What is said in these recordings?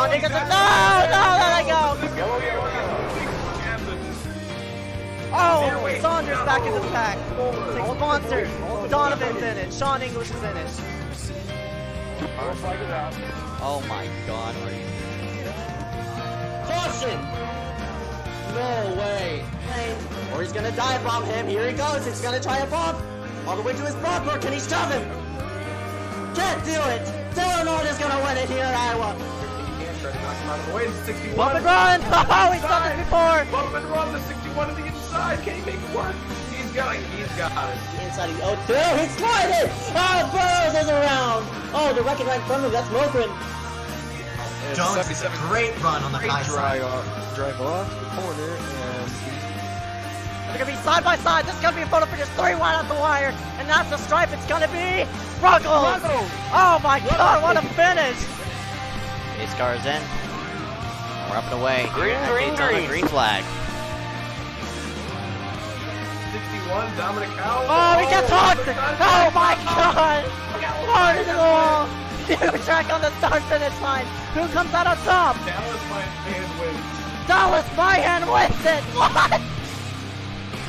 Shawn Nicholson. No, let it go. Oh, Saunders back into the pack. Six sponsors. Donovan finish. Shawn English finish. Oh my God. Caution! No way. Or he's gonna dive bomb him. Here he goes. He's gonna try a bump. All the way to his bumper. Can he shove him? Can't do it. Dylan is gonna win it here in Iowa. Bump and run! Oh, he's done this before! Bump and run, the 61 to the inside. Can he make it work? He's got it. Inside of the 02. He slided! Oh, Burrows is around! Oh, the wrecking right in front of him. That's Mokrin. Jones is a great run on the high side. Drive off the corner and They're gonna be side by side. This is gonna be a photo finish 3 wide out the wire, and that's the stripe. It's gonna be Ruggles. Oh my God, what a finish! Pace car is in. We're up and away. Green flag. 61, Dominic Howell. Oh, he gets hooked! Oh my God! Hard as the wall. Huge track on the start finish line. Who comes out on top? Dallas Myhan wins. Dallas Myhan wins it. What?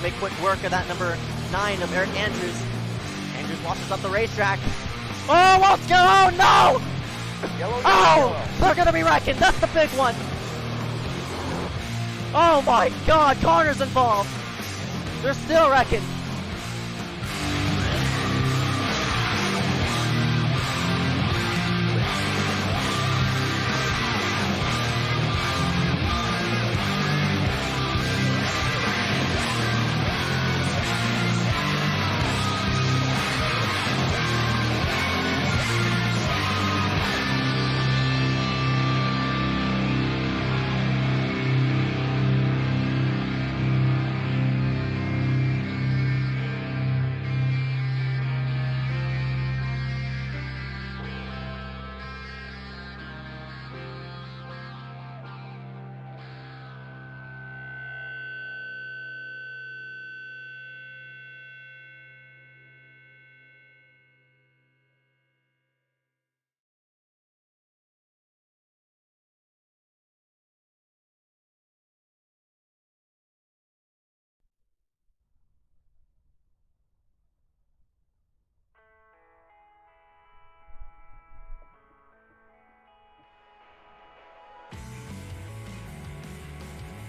Make quick work of that number 9 of Eric Andrews. Andrews washes up the racetrack. Oh, let's go! Oh no! Oh, they're gonna be wrecking. That's the big one. Oh my God, Connor's involved. They're still wrecking.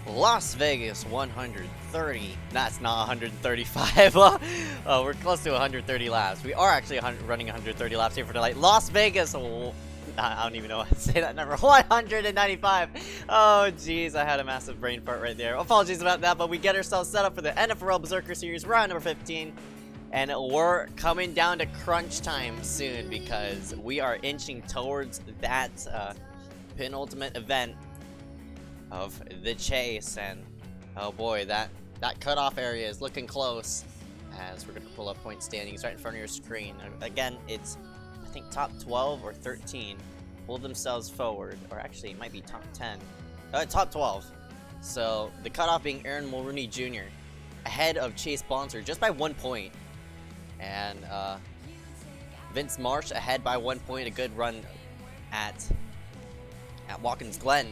Las Vegas 130. That's not 135. We're close to 130 laps. We are actually running 130 laps here for tonight. Las Vegas. I don't even know how to say that number. 195. Oh, jeez. I had a massive brain fart right there. Apologies about that, but we get ourselves set up for the NFRL Berserker Series. We're on number 15. And we're coming down to crunch time soon because we are inching towards that penultimate event of the chase, and oh boy, that cutoff area is looking close as we're gonna pull up point standings right in front of your screen. Again, it's I think top 12 or 13 pull themselves forward, or actually it might be top 10, top 12. So the cutoff being Aaron Mulrooney Jr. ahead of Chase Bonser just by 1 point, and Vince Marsh ahead by 1 point. A good run at Watkins Glen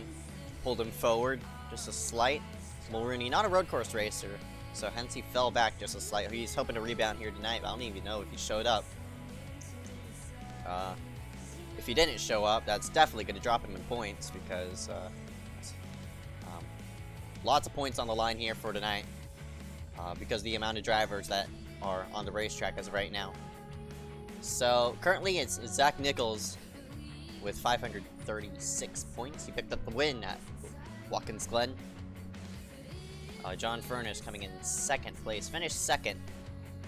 pulled him forward just a slight. Mulrooney, not a road course racer, so hence he fell back just a slight. He's hoping to rebound here tonight, but I don't even know if he showed up. If he didn't show up, that's definitely going to drop him in points because lots of points on the line here for tonight because the amount of drivers that are on the racetrack as of right now. So currently it's Zach Nichols with 536 points. He picked up the win at Watkins Glen. John Furness coming in second place, finished second,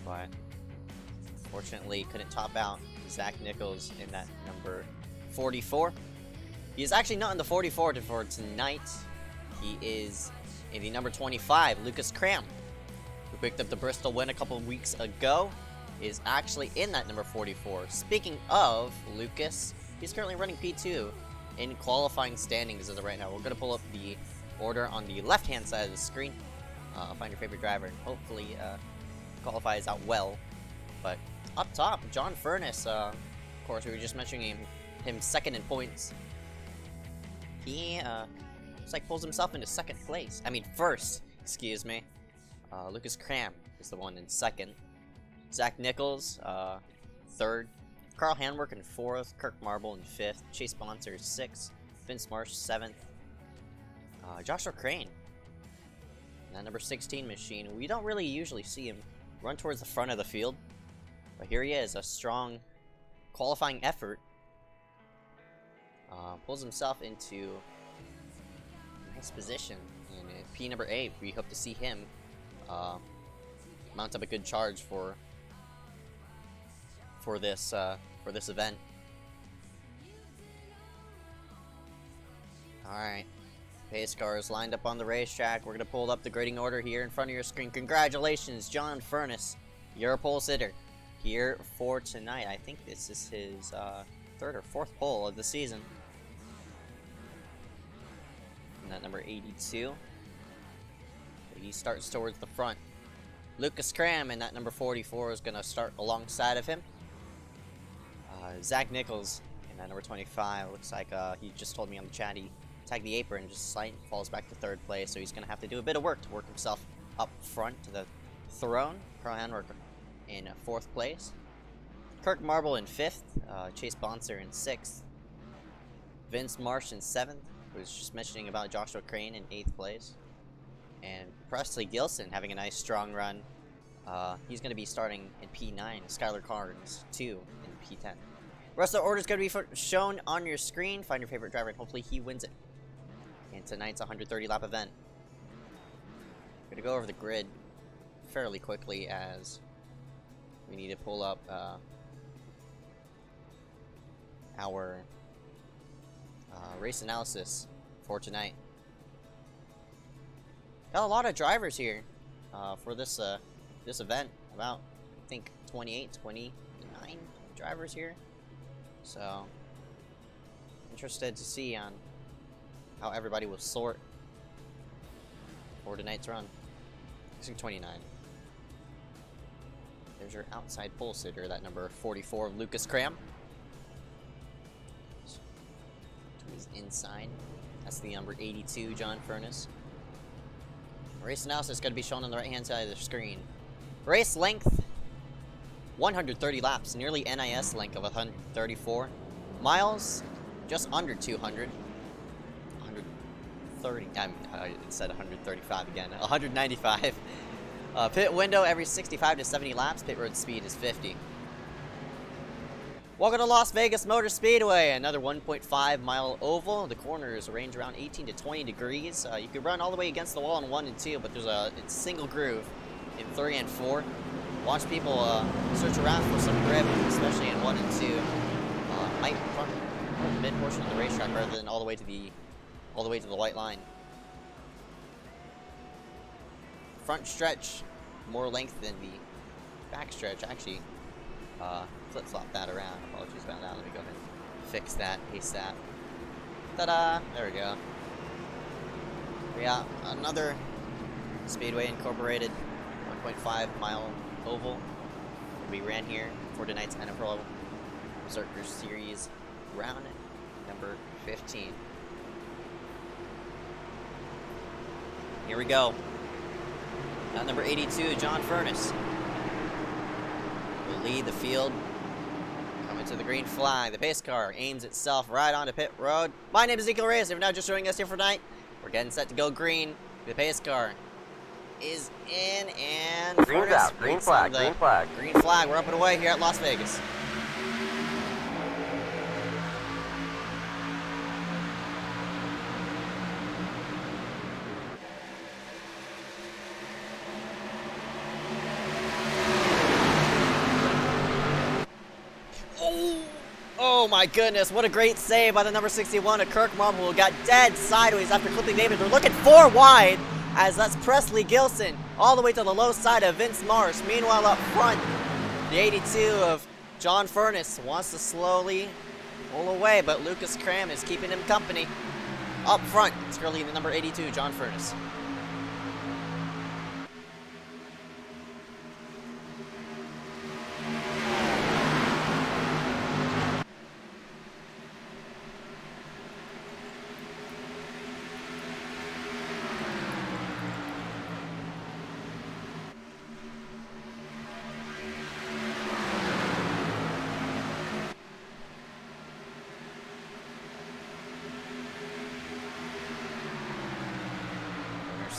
but unfortunately couldn't top out Zach Nichols in that number 44. He is actually not in the 44 for tonight. He is in the number 25, Lucas Cram, who picked up the Bristol win a couple of weeks ago, is actually in that number 44. Speaking of Lucas, he's currently running P2 in qualifying standings as of right now. We're going to pull up the order on the left-hand side of the screen. Find your favorite driver and hopefully qualifies out well. But up top, John Furness, of course, we were just mentioning him second in points. he looks like pulls himself into second place. I mean first, excuse me. Lucas Cram is the one in second. Zach Nichols, third. Carl Handwerk in fourth. Kirk Marble in fifth. Chase Bonser sixth. Vince Marsh seventh. Joshua Crane, that number 16 machine. We don't really usually see him run towards the front of the field, but here he is, a strong qualifying effort. Pulls himself into a nice position in P number 8. We hope to see him mount up a good charge for this event. All right. Pace cars lined up on the racetrack. We're going to pull up the grading order here in front of your screen. Congratulations, John Furness. You're a pole sitter here for tonight. I think this is his third or fourth pole of the season. And that number 82. He starts towards the front. Lucas Cram in that number 44 is going to start alongside of him. Zach Nichols in that number 25. Looks like he just told me on the chat he tagged the apron, just slight, falls back to third place, so he's going to have to do a bit of work to work himself up front to the throne. Carl Handwerk in fourth place. Kirk Marble in fifth. Chase Bonser in sixth. Vince Marsh in seventh. I was just mentioning about Joshua Crane in eighth place. And Presley Gilson having a nice strong run. He's going to be starting in P9. Skylar Carnes 2 in P10. The rest of the order is going to be shown on your screen. Find your favorite driver and hopefully he wins it in tonight's 130 lap event. I'm going to go over the grid fairly quickly as we need to pull up our race analysis for tonight. Got a lot of drivers here for this event. About, I think, 28, 29 drivers here. So, interested to see on how everybody will sort for tonight's run. I think 29. There's your outside pole sitter, that number 44 of Lucas Cram. To his inside, that's the number 82, John Furness. Race analysis is going to be shown on the right-hand side of the screen. Race length, 130 laps, nearly NIS length of 134. Miles, just under 200. 130, I said 135 again, 195. Pit window every 65 to 70 laps. Pit road speed is 50. Welcome to Las Vegas Motor Speedway, another 1.5 mile oval. The corners range around 18 to 20 degrees. You could run all the way against the wall in 1 and 2, but there's a single groove in 3 and 4. Watch people search around for some grip, especially in 1 and 2. Might front mid portion of the racetrack rather than all the way to the white line. Front stretch more length than the back stretch. Actually, flip-flop that around. Apologies about that. Let me go ahead and fix that, paste that. Ta-da! There we go. Yeah, another Speedway Incorporated 1.5 mile oval we ran here for tonight's NFRL Berserker Series round number 15. Here we go. Round number 82, John Furness will lead the field. Coming to the green flag. The pace car aims itself right onto pit road. My name is Ezekiel Reyes. If you're now just joining us here for tonight, we're getting set to go green. The pace car is in and Green's out. Green flag. Green flag. Green flag. We're up and away here at Las Vegas. Oh my goodness, what a great save by the number 61 of Kirk Marble, who got dead sideways after clipping David. They're looking 4 wide, as that's Presley Gilson all the way to the low side of Vince Marsh. Meanwhile, up front, the 82 of John Furness wants to slowly pull away, but Lucas Cram is keeping him company. Up front, it's currently the number 82, John Furness.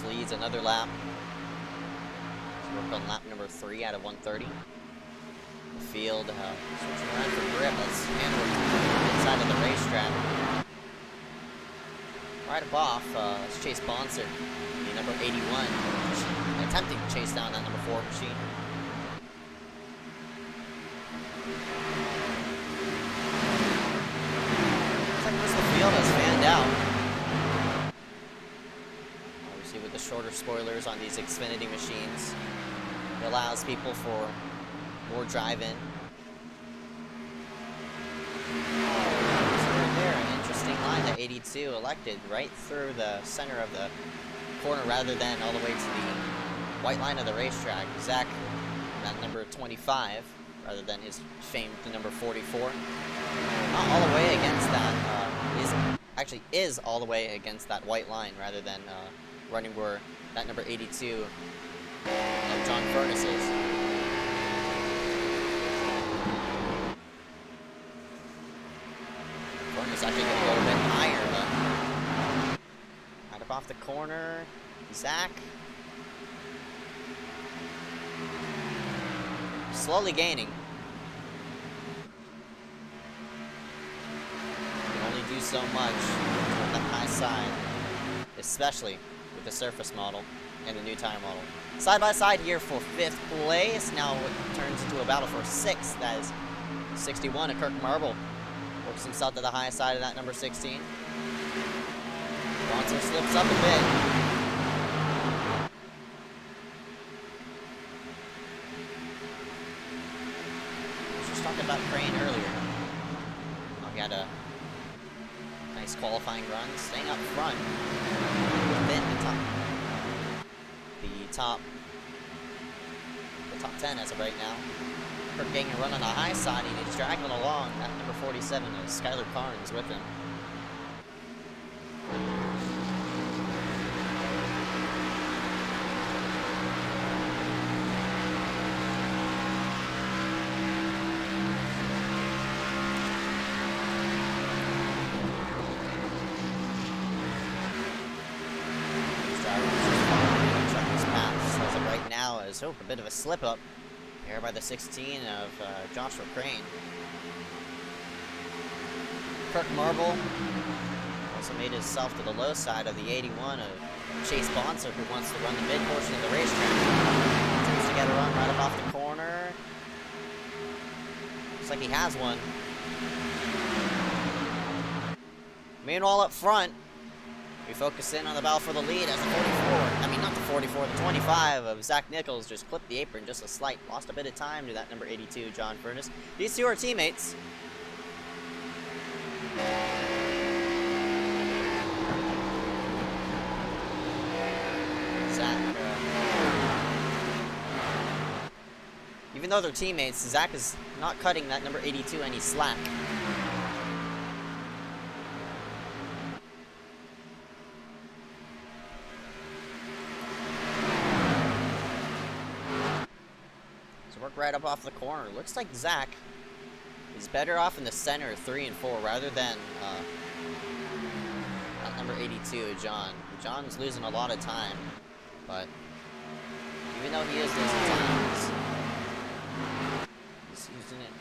just leads another lap. He's worked on lap number 3 out of 130. The field switching around for grip as handwork inside of the racetrack. Right above, let's chase Bonser, the number 81, attempting to chase down that number 4 machine. Looks like most of the field has fanned out. Obviously with the shorter spoilers on these Xfinity machines, it allows people for more drive-in. An interesting line that 82 elected right through the center of the corner rather than all the way to the white line of the racetrack. Zach, that number 25, rather than his famed number 44. Not all the way against that, is all the way against that white line rather than running where that number 82 of John Furness is. It's actually going to go a bit higher, but out of off the corner, Zach slowly gaining. You can only do so much on the high side, especially with the surface model and the new tire model. Side by side here for 5th place. Now it turns into a battle for 6th. That is 61 of Kirk Marble. Works himself to the high side of that number 16. Bonser slips up a bit. I was just talking about Crane earlier. He had a nice qualifying run, staying up front within the top 10 as of right now. Kirk getting a run on the high side, and he's dragging along that number 47 is Skylar Carnes with him. These drivers just following each other's paths as of right now is a bit of a slip up here by the 16 of Joshua Crane. Kirk Marble also made himself to the low side of the 81 of Chase Bonser, who wants to run the mid portion of the racetrack. Tries to get a run right up off the corner. Looks like he has one. Meanwhile, up front, we focus in on the battle for the lead as the 44, the 25 of Zach Nichols just clipped the apron just a slight. Lost a bit of time to that number 82, John Furness. These two are teammates. Zach, even though they're teammates, Zach is not cutting that number 82 any slack. Right up off the corner. Looks like Zach is better off in the center 3 and 4 rather than number 82, John. John's losing a lot of time, but even though he is losing time, he's using it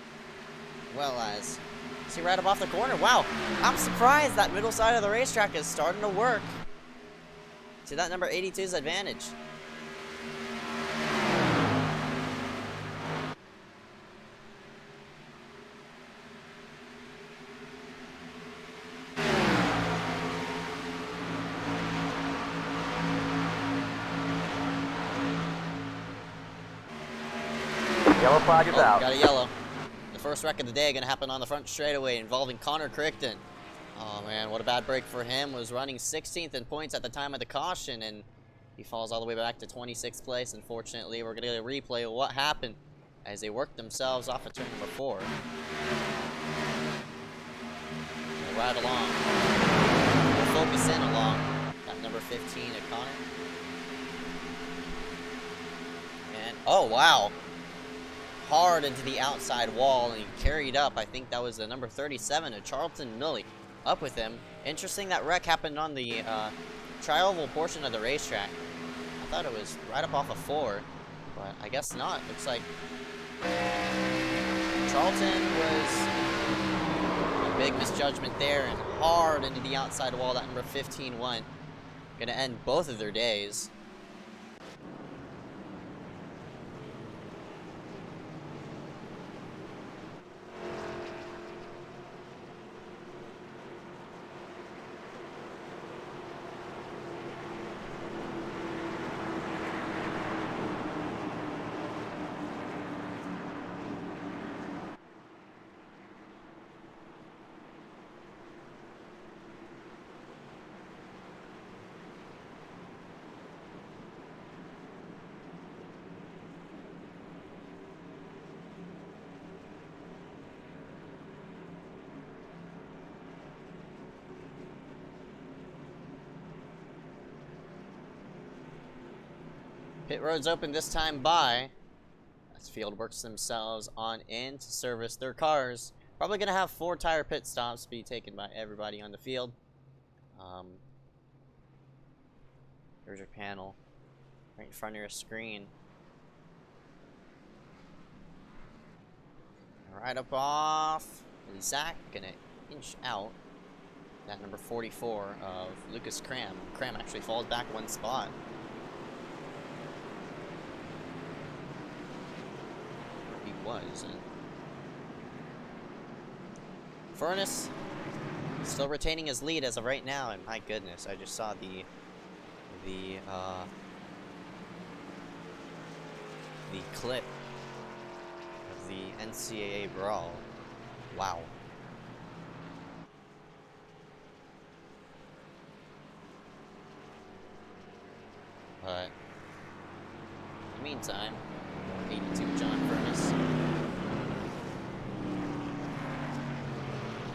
well as. See, right up off the corner. Wow, I'm surprised that middle side of the racetrack is starting to work to that number 82's advantage. Yellow flag is out. Got a yellow. The first wreck of the day going to happen on the front straightaway involving Connor Crichton. Oh man, what a bad break for him. Was running 16th in points at the time of the caution, and he falls all the way back to 26th place. Unfortunately, we're going to get a replay of what happened as they worked themselves off of turn number 4. We'll ride along. We'll focus in along that number 15 of Connor. And, oh wow. Hard into the outside wall, and he carried up. I think that was the number 37 of Charlton Millie up with him. Interesting that wreck happened on the tri-oval portion of the racetrack. thought it was right up off of 4, but I guess not. Looks like Charlton was a big misjudgment there and hard into the outside wall. That number 15 went. Gonna end both of their days. Pit road's open this time by as field works themselves on in to service their cars. Probably gonna have 4 tire pit stops be taken by everybody on the field. Here's your panel right in front of your screen. Right up off, Zach gonna inch out that number 44 of Lucas Cram. Cram actually falls back 1 spot. Was and Furnace still retaining his lead as of right now, and my goodness, I just saw the clip of the NCAA brawl. Wow. But in the meantime, 82 John Furnace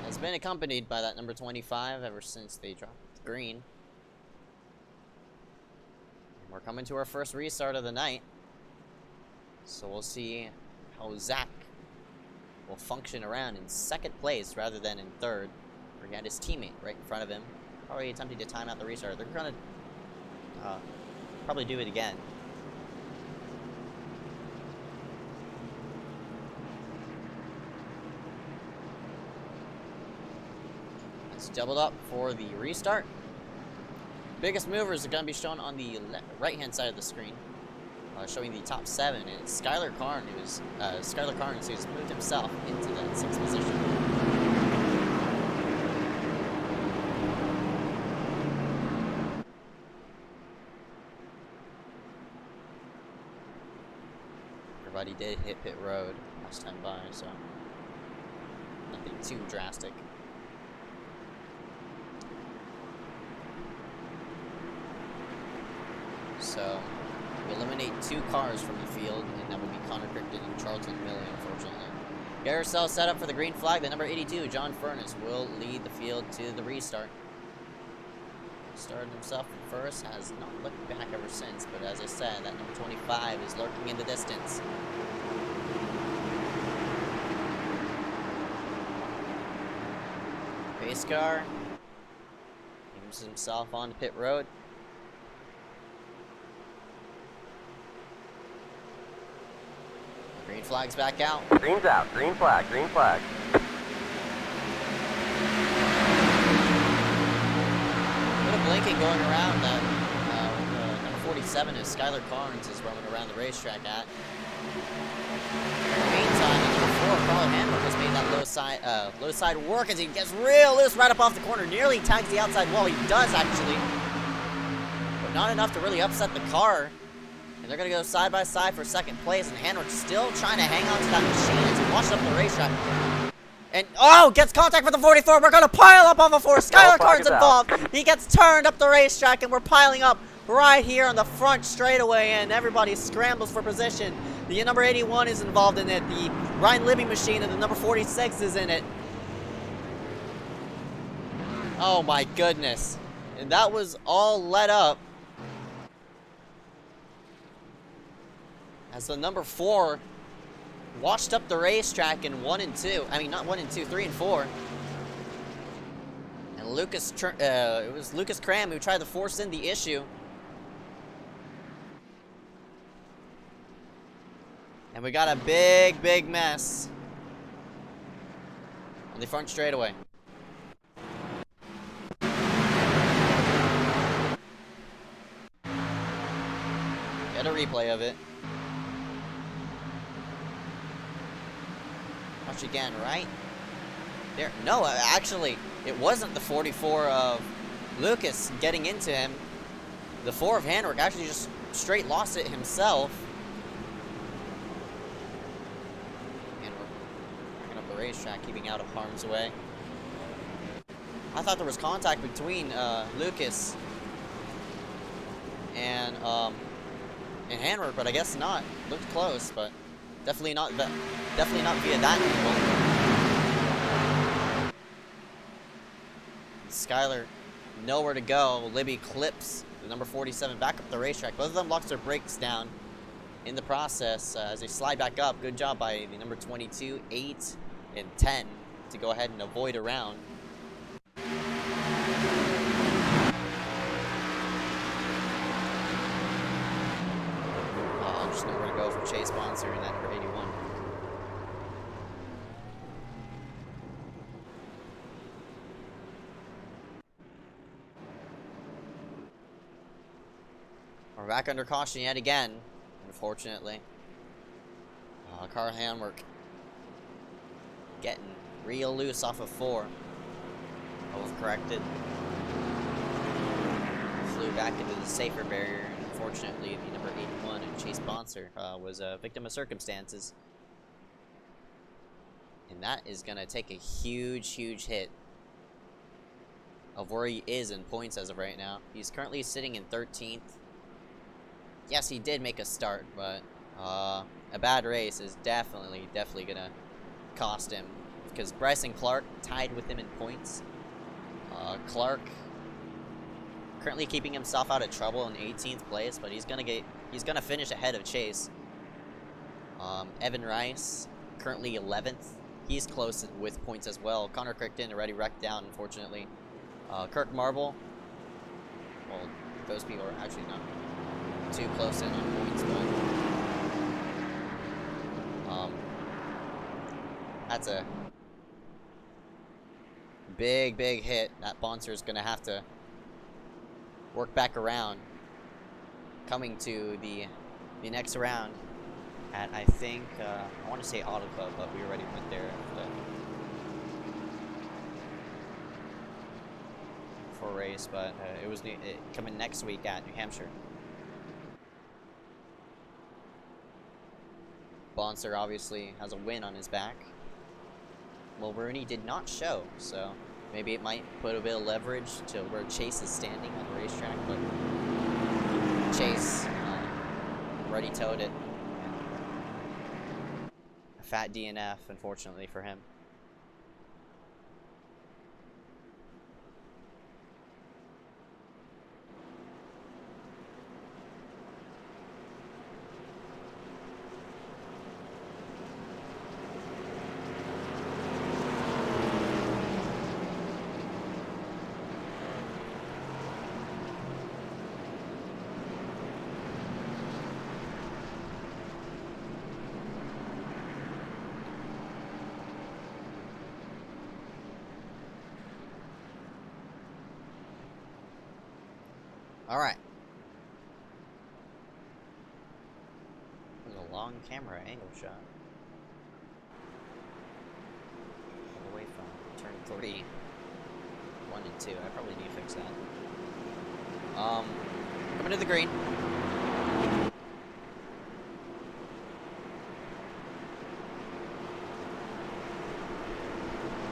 has been accompanied by that number 25 ever since they dropped the green. And we're coming to our first restart of the night, so we'll see how Zach will function around in 2nd place rather than in 3rd. Where he had his teammate right in front of him, probably attempting to time out the restart. They're gonna probably do it again. Doubled up for the restart. Biggest movers are going to be shown on the right-hand side of the screen, showing the top 7. And it's Skylar Carnes, who's moved himself into that 6th position. Everybody did hit pit road last time by, so nothing too drastic. So, we eliminate 2 cars from the field, and that will be Connor Crichton and Charlton Millie, unfortunately. Get ourselves set up for the green flag. The number 82, John Furnace, will lead the field to the restart. Started himself first, has not looked back ever since, but as I said, that number 25 is lurking in the distance. Pace car aims himself on pit road. Green flag's back out. Green's out. Green flag. Green flag. A bit of blinking going around that number 47 is Skylar Carnes is roaming around the racetrack at. In the meantime, number 4, Carl Hammer, has made that low side work as he gets real loose right up off the corner. Nearly tags the outside wall. He does actually, but not enough to really upset the car. And they're going to go side by side for 2nd place, and Hanrich still trying to hang on to that machine as he washes up the racetrack. And, oh, gets contact with the 44. We're going to pile up on the 4. Skylar Carnes involved. He gets turned up the racetrack, and we're piling up right here on the front straightaway, and everybody scrambles for position. The number 81 is involved in it. The Ryan Libby machine and the number 46 is in it. Oh, my goodness. And that was all let up as the number 4 washed up the racetrack in 1 and 2. I mean, not 1 and 2, 3 and 4. And it was Lucas Cram who tried to force in the issue. we got a big, big mess on the front straightaway. Get a replay of it. Watch again, right? There. No, actually, it wasn't the 44 of Lucas getting into him. The 4 of Handwork actually just straight lost it himself. Handwork backing up the racetrack, keeping out of harm's way. I thought there was contact between Lucas and Handwork, but I guess not. Looked close, but definitely not via that angle. Skylar, nowhere to go. Libby clips the number 47 back up the racetrack. Both of them locked their brakes down in the process as they slide back up. Good job by the number 22, 8, and 10 to go ahead and avoid a round. Just nowhere to go for Chase Sponsor in that number 81. We're back under caution yet again, unfortunately. Carl Handwork getting real loose off of 4. Overcorrected. Flew back into the safer barrier. Unfortunately, the number 81 and Chase Sponsor was a victim of circumstances. And that is going to take a huge, huge hit of where he is in points as of right now. He's currently sitting in 13th. Yes, he did make a start, but a bad race is definitely going to cost him. Because Bryson Clark tied with him in points. Clark currently keeping himself out of trouble in 18th place, but he's gonna finish ahead of Chase. Evan Rice currently 11th. He's close with points as well. Connor Crichton already wrecked down, unfortunately. Kirk Marble. Well, those people are actually not too close in on points, but that's a big, big hit. That Bonser is gonna have to work back around, coming to the next round at, I think, I want to say Auto Club, but we already went there for a race, but it was coming next week at New Hampshire. Bonser obviously has a win on his back. Well, Rooney did not show, so maybe it might put a bit of leverage to where Chase is standing on the racetrack, but Chase already towed it. A fat DNF, unfortunately for him. Alright. That was a long camera angle shot. All the way from turn 3, 1 and 2. I probably need to fix that. Coming to the green.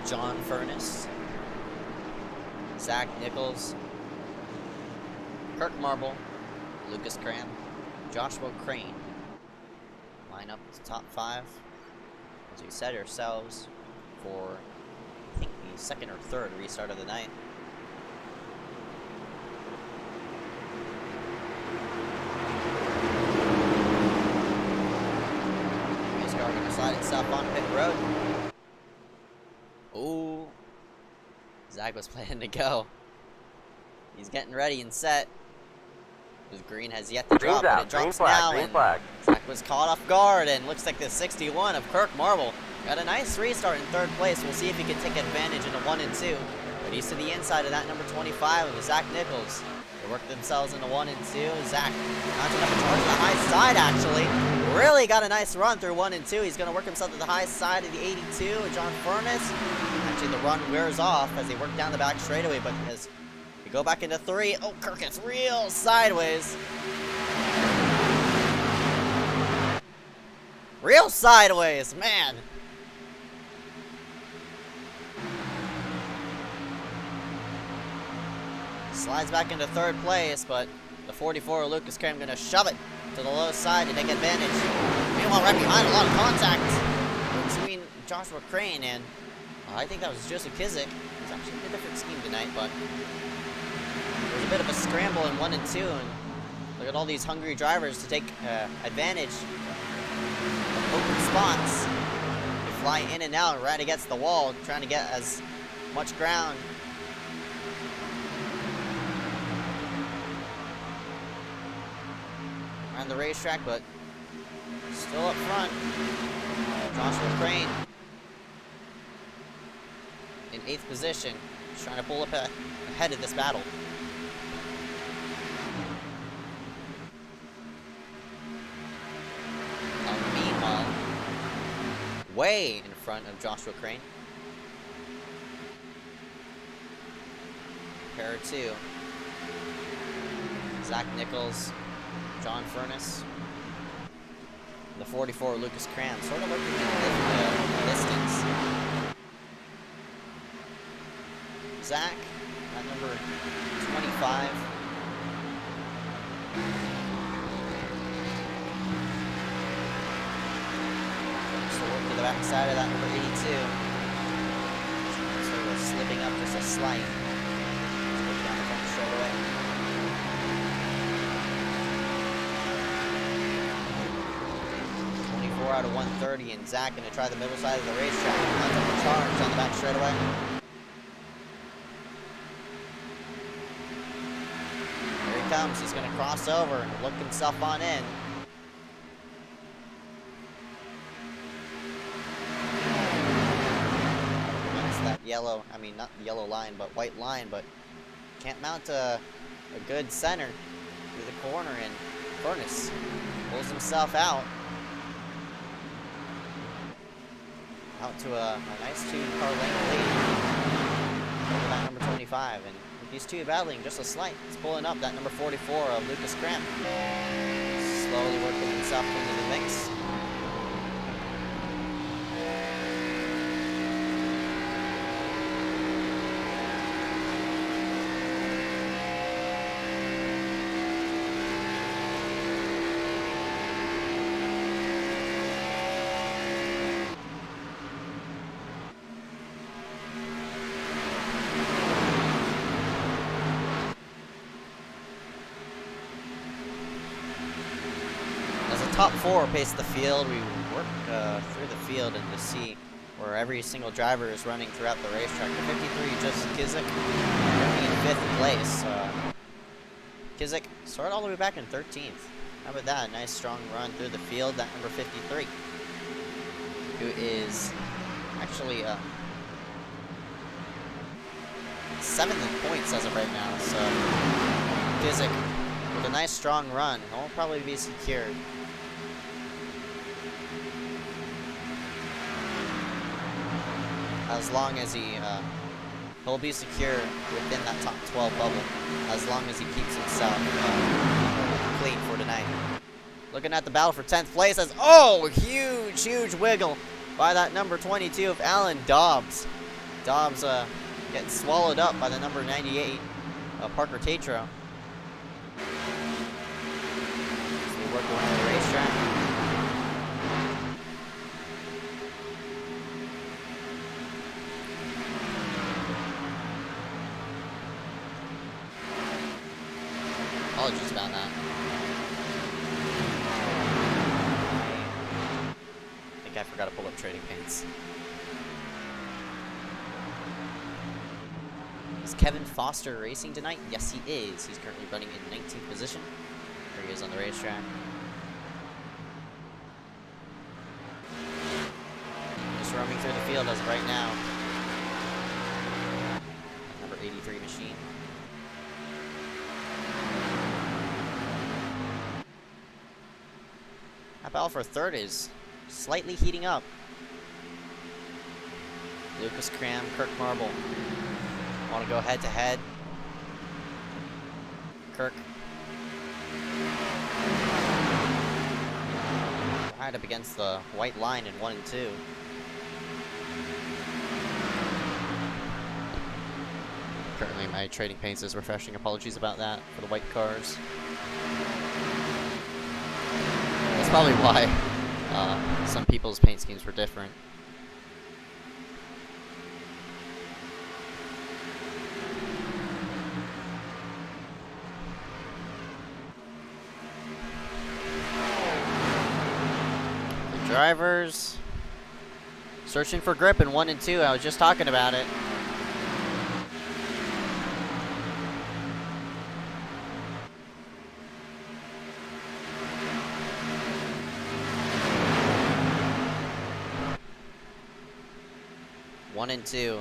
John Furness. Zach Nichols. Kirk Marble, Lucas Cram, Joshua Crane. Line up the top 5 as we set ourselves for, I think, the second or third restart of the night. This car going to slide itself on pit road. Ooh, Zach was planning to go. He's getting ready and set. The green has yet to drop, but it drops now. Green flag. Zach Zach was caught off guard, and looks like the 61 of Kirk Marble got a nice restart in 3rd place. We'll see if he can take advantage in the 1 and 2. But he's to the inside of that number 25 of Zach Nichols. They work themselves into 1 and 2. Zach mounting up a charge to the high side, actually. Really got a nice run through 1 and 2. He's going to work himself to the high side of the 82 of John Furness. Actually, the run wears off as they work down the back straightaway, but as we go back into 3, oh, Kirk gets real sideways. Real sideways, man. Slides back into 3rd place, but the 44 Lucas Cram gonna shove it to the low side to take advantage. Meanwhile, right behind, a lot of contact between Joshua Crane and I think that was Joseph Kizik. It was actually a different scheme tonight, but there's a bit of a scramble in 1 and 2, and look at all these hungry drivers to take advantage of open spots. They fly in and out right against the wall, trying to get as much ground. Around the racetrack, but still up front. Joshua Crane in 8th position, just trying to pull up ahead of this battle. Meanwhile, way in front of Joshua Crane. Pair 2. Zach Nichols, John Furness. The 44 Lucas Cram, sort of looking at the distance. Zach, at number 25. So work to the back side of that number 82. Sort of slipping up just a slight. Let's go down the front straight away. Out of 130, and Zach gonna try the middle side of the racetrack. Mounts up the charge on the back straightaway. Here he comes. He's gonna cross over and look himself on in. That's that yellow, I mean not the yellow line, but white line, but can't mount a good center through the corner, and Furness pulls himself out. Out to a nice 2-car lane lead over that number 25, and with these two battling just a slight, it's pulling up that number 44 of Lucas Cramp. Slowly working himself into the mix. Top 4 pace the field. We work through the field and to see where every single driver is running throughout the racetrack. The 53, Joseph Kizik, currently in 5th place. Kizik started all the way back in 13th. How about that? Nice strong run through the field. That number 53, who is actually 7th in points as of right now. So Kizik with a nice strong run. He'll probably be secured. As long as he'll be secure within that top 12 bubble, as long as he keeps himself clean for tonight. Looking at the battle for 10th place as, oh, huge wiggle by that number 22 of Alan Dobbs. Dobbs getting swallowed up by the number 98 of Parker Tatro. So we work around the racetrack. Apologies about that. I think I forgot to pull up trading paints. Is Kevin Foster racing tonight? Yes, he is. He's currently running in 19th position. There he is on the racetrack. through the field as of right now. Number 83 machine. That battle for third is slightly heating up. Lucas Cram, Kirk Marble. Want to go head to head. Kirk. Right up against the white line in 1 and 2. Currently my trading paints is refreshing. Apologies about that for the white cars. That's probably why some people's paint schemes were different. Drivers searching for grip in 1 and 2. I was just talking about it. One and 2,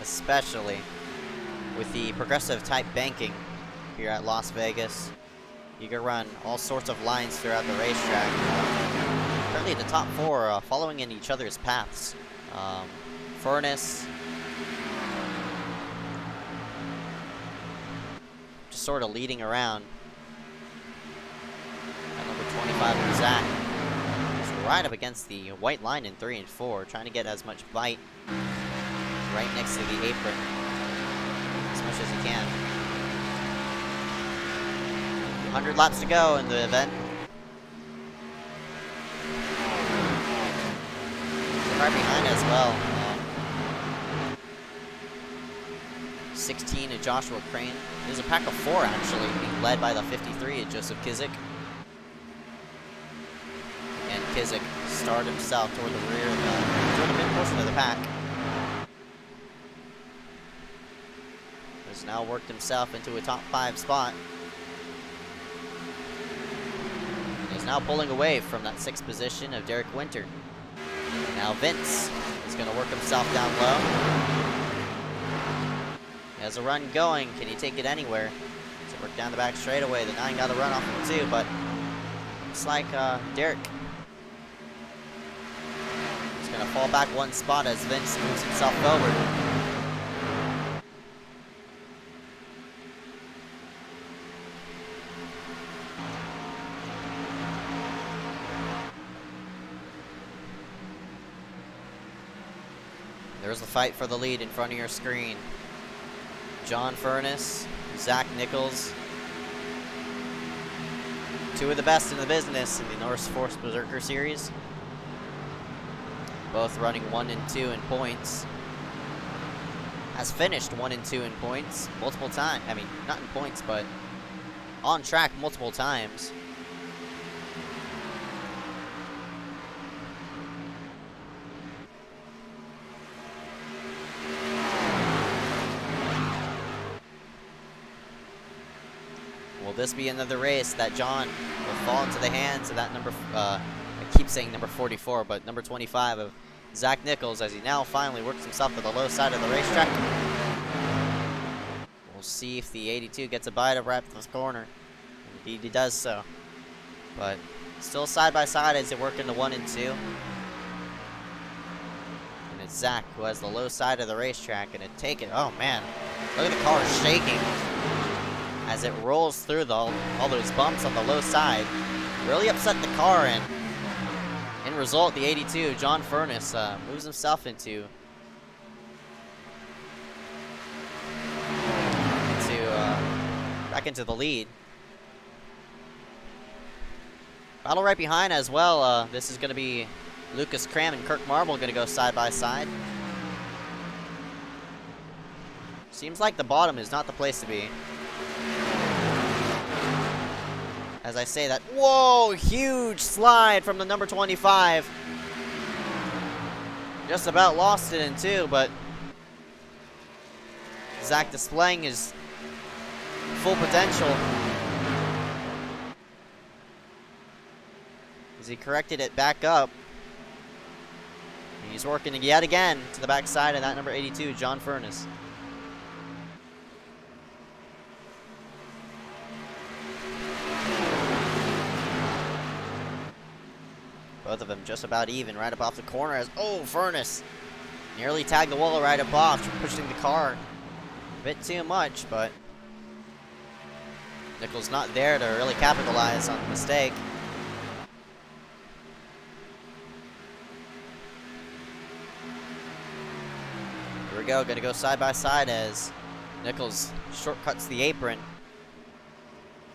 especially with the progressive type banking here at Las Vegas. You can run all sorts of lines throughout the racetrack. Currently the top 4 following in each other's paths. Furnace. Just sort of leading around. At number 25 with Zach. Just right up against the white line in 3 and 4. Trying to get as much bite right next to the apron. As much as he can. 100 laps to go in the event. Right behind as well. 16 at Joshua Crane. There's a pack of 4 actually, being led by the 53 at Joseph Kizik. And Kizik started himself toward the rear, toward the mid portion of the pack. Has now worked himself into a top 5 spot. He's now pulling away from that 6th position of Derek Winter. Now Vince is going to work himself down low. He has a run going. Can he take it anywhere? So work down the back straightaway. The 9 got the run off him too, but looks like Derek is going to fall back 1 spot as Vince moves himself forward. There's the fight for the lead in front of your screen. John Furness, Zach Nichols. 2 of the best in the business in the Motorsport Berserker series. Both running 1 and 2 in points. Has finished 1 and 2 in points multiple times. I mean, not in points, but on track multiple times. Will this be another race that John will fall into the hands of that number, I keep saying number 44, but number 25 of Zach Nichols as he now finally works himself to the low side of the racetrack. We'll see if the 82 gets a bite of right at this corner. Indeed he does so. But still side by side as they work into 1 and 2. And it's Zach who has the low side of the racetrack and it take it. Oh man, look at the car shaking as it rolls through all those bumps on the low side. Really upset the car, and in result, the 82, John Furness, moves himself back into the lead. Battle right behind as well. This is going to be Lucas Cram and Kirk Marble going to go side by side. Seems like the bottom is not the place to be. As I say that, whoa, huge slide from the number 25. Just about lost it in 2, but Zach displaying his full potential as he corrected it back up. He's working yet again to the backside of that number 82, John Furness. Both of them just about even right up off the corner as, oh, Furness nearly tagged the wall right up off, pushing the car a bit too much, but Nichols not there to really capitalize on the mistake. Here we go, gonna go side by side as Nichols shortcuts the apron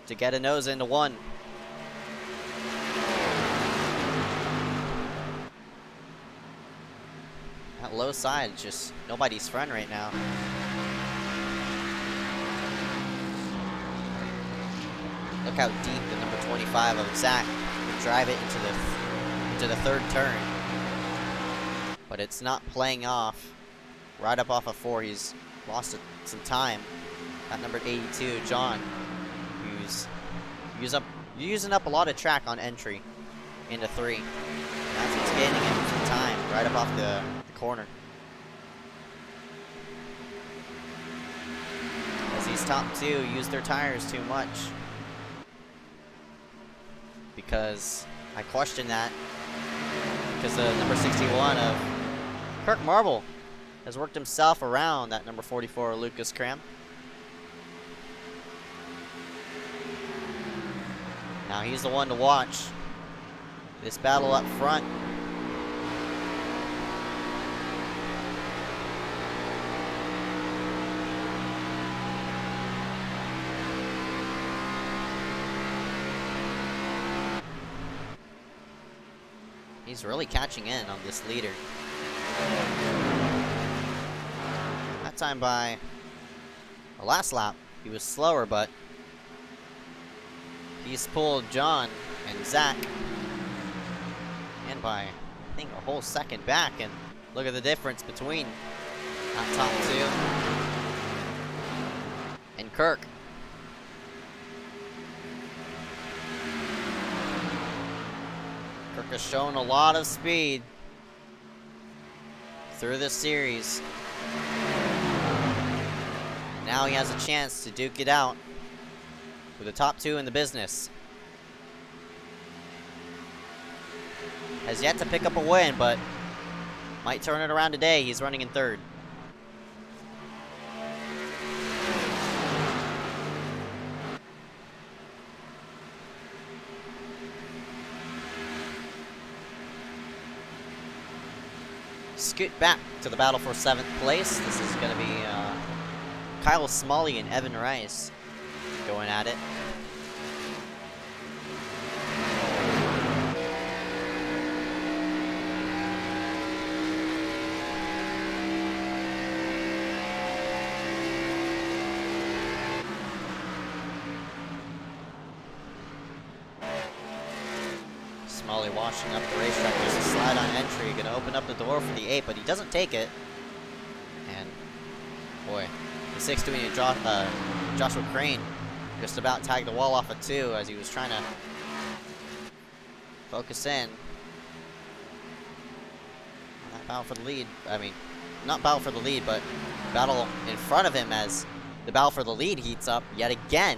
to get a nose into one. That low side is just nobody's friend right now. Look how deep the number 25 of Zach can drive it into the third turn. But it's not playing off. Right up off of 4, he's lost some time. That number 82, John, who's using up a lot of track on entry into 3. That's what's gaining him some time right up off the corner. As these top 2 use their tires too much. Because I question that. Because the number 61 of Kirk Marble has worked himself around that number 44, Lucas Cram. Now he's the one to watch this battle up front. He's really catching in on this leader. That time by the last lap, he was slower, but he's pulled John and Zach in by, I think, a whole second back. And look at the difference between that top 2 and Kirk. Kirk has shown a lot of speed through this series. Now he has a chance to duke it out with the top 2 in the business. Has yet to pick up a win, but might turn it around today. He's running in 3rd. Scoot back to the battle for 7th place. This is going to be Kyle Smalley and Evan Rice going at it. Smalley washing up the racetrack. There's a slide on entry. Going to open up the door for the 8, but he doesn't take it. And, boy, the 6 doing it, Joshua Crane just about tagged the wall off of 2 as he was trying to focus in. That battle for the lead. I mean, not battle for the lead, but battle in front of him as the battle for the lead heats up yet again.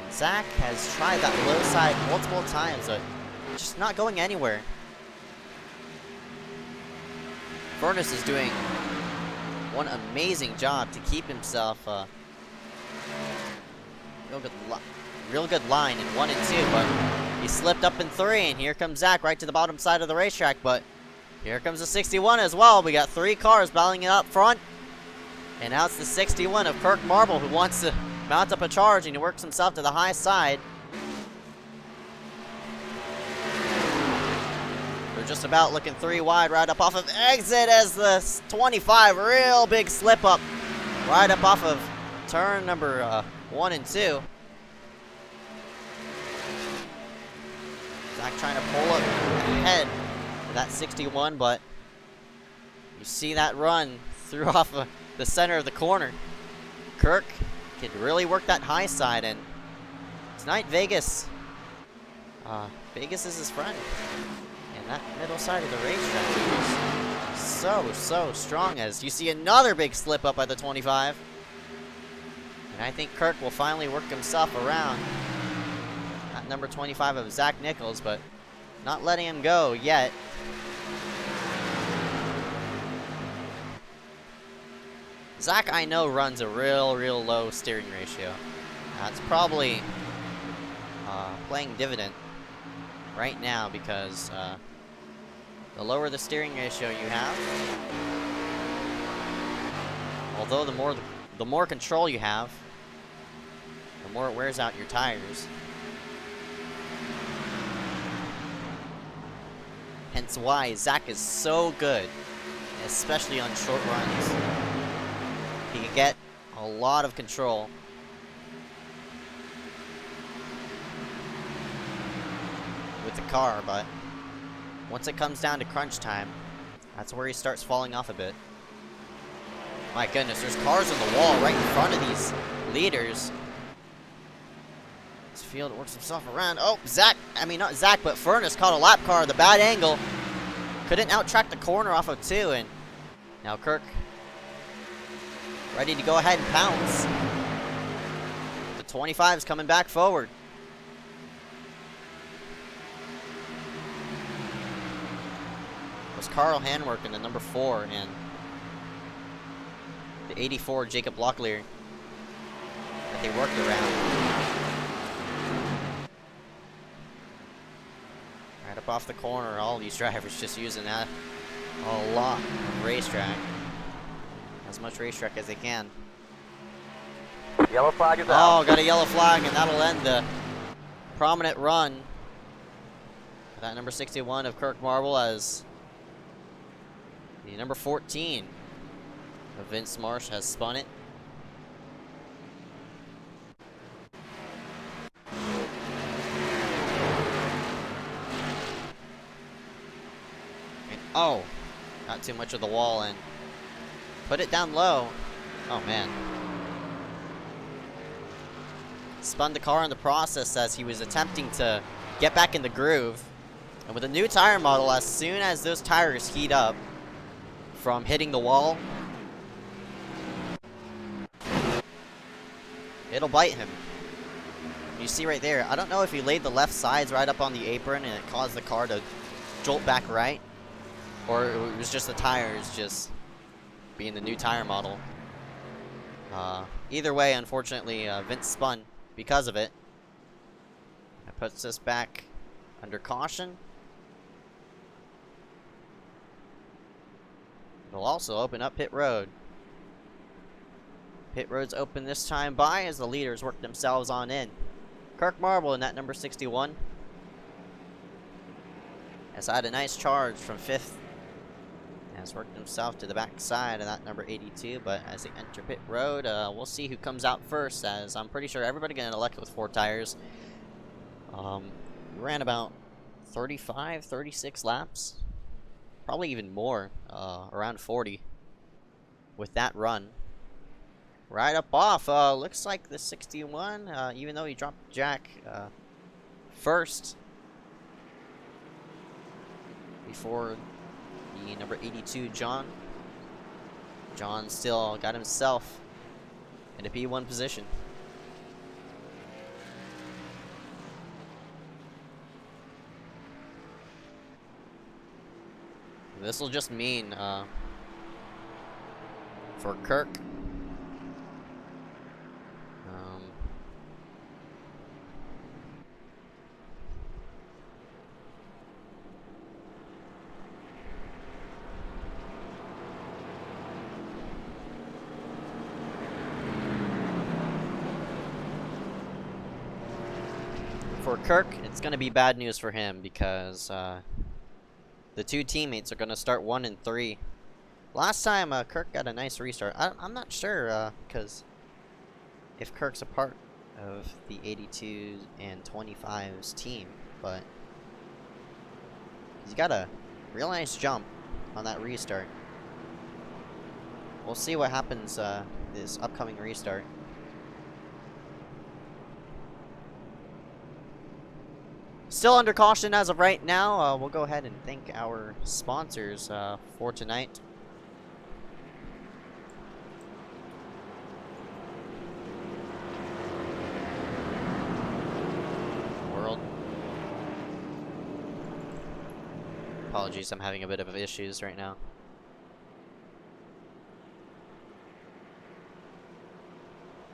And Zach has tried that low side multiple times, but just not going anywhere. Furness is doing one amazing job to keep himself real good line in 1 and 2, but he slipped up in 3, and here comes Zach right to the bottom side of the racetrack, but here comes the 61 as well. We got 3 cars battling it up front, and now it's the 61 of Kirk Marble who wants to mount up a charge, and he works himself to the high side. We're just about looking 3 wide right up off of exit as the 25, real big slip up right up off of turn number 1 and 2. Zach trying to pull up ahead of that 61, but you see that run through off of the center of the corner. Kirk could really work that high side, and tonight Vegas is his friend. And And that middle side of the racetrack is so strong, as you see another big slip up at the 25. And I think Kirk will finally work himself around at number 25 of Zach Nichols, but not letting him go yet. Zach, I know, runs a real low steering ratio. That's probably playing dividend right now, because the lower the steering ratio you have, although the more control you have, the more it wears out your tires. Hence why Zach is so good, especially on short runs. He can get a lot of control. With the car, but once it comes down to crunch time, that's where he starts falling off a bit. My goodness, there's cars on the wall right in front of these leaders. This field works himself around. Oh, Zach, I mean not Zach, but Furnace caught a lap car at the bad angle. Couldn't out-track the corner off of 2, and now Kirk ready to go ahead and pounce. The 25 is coming back forward. It was Carl Hanwork in the number 4 and the 84 Jacob Locklear that they worked around. Right up off the corner, all these drivers just using that a lot of racetrack. As much racetrack as they can. Yellow flag is out. Oh, got a yellow flag, and that'll end the prominent run. That number 61 of Kirk Marble, as the number 14 of Vince Marsh has spun it. And, oh, not too much of the wall, and put it down low. Oh, man. Spun the car in the process as he was attempting to get back in the groove. And with a new tire model, as soon as those tires heat up from hitting the wall, it'll bite him. You see right there, I don't know if he laid the left sides right up on the apron and it caused the car to jolt back right, or it was just the tires just being the new tire model. Either way, unfortunately, Vince spun because of it. That puts us back under caution. It'll also open up pit road. Pit road's open this time by as the leaders work themselves on in. Kirk Marble in that number 61 has had a nice charge from 5th. Has worked himself to the back side of that number 82, but as they enter pit road, we'll see who comes out first, as I'm pretty sure everybody getting elected with 4 tires. We ran about 35, 36 laps. Probably even more, around 40 with that run. Right up off, looks like the 61, even though he dropped Jack first before the number 82, John. John still got himself in a P1 position. This will just mean for Kirk, it's going to be bad news for him, because the 2 teammates are going to start 1 and 3. Last time, Kirk got a nice restart. I'm not sure, because if Kirk's a part of the 82 and 25's team, but he's got a real nice jump on that restart. We'll see what happens this upcoming restart. Still under caution as of right now. We'll go ahead and thank our sponsors for tonight. World. Apologies, I'm having a bit of issues right now.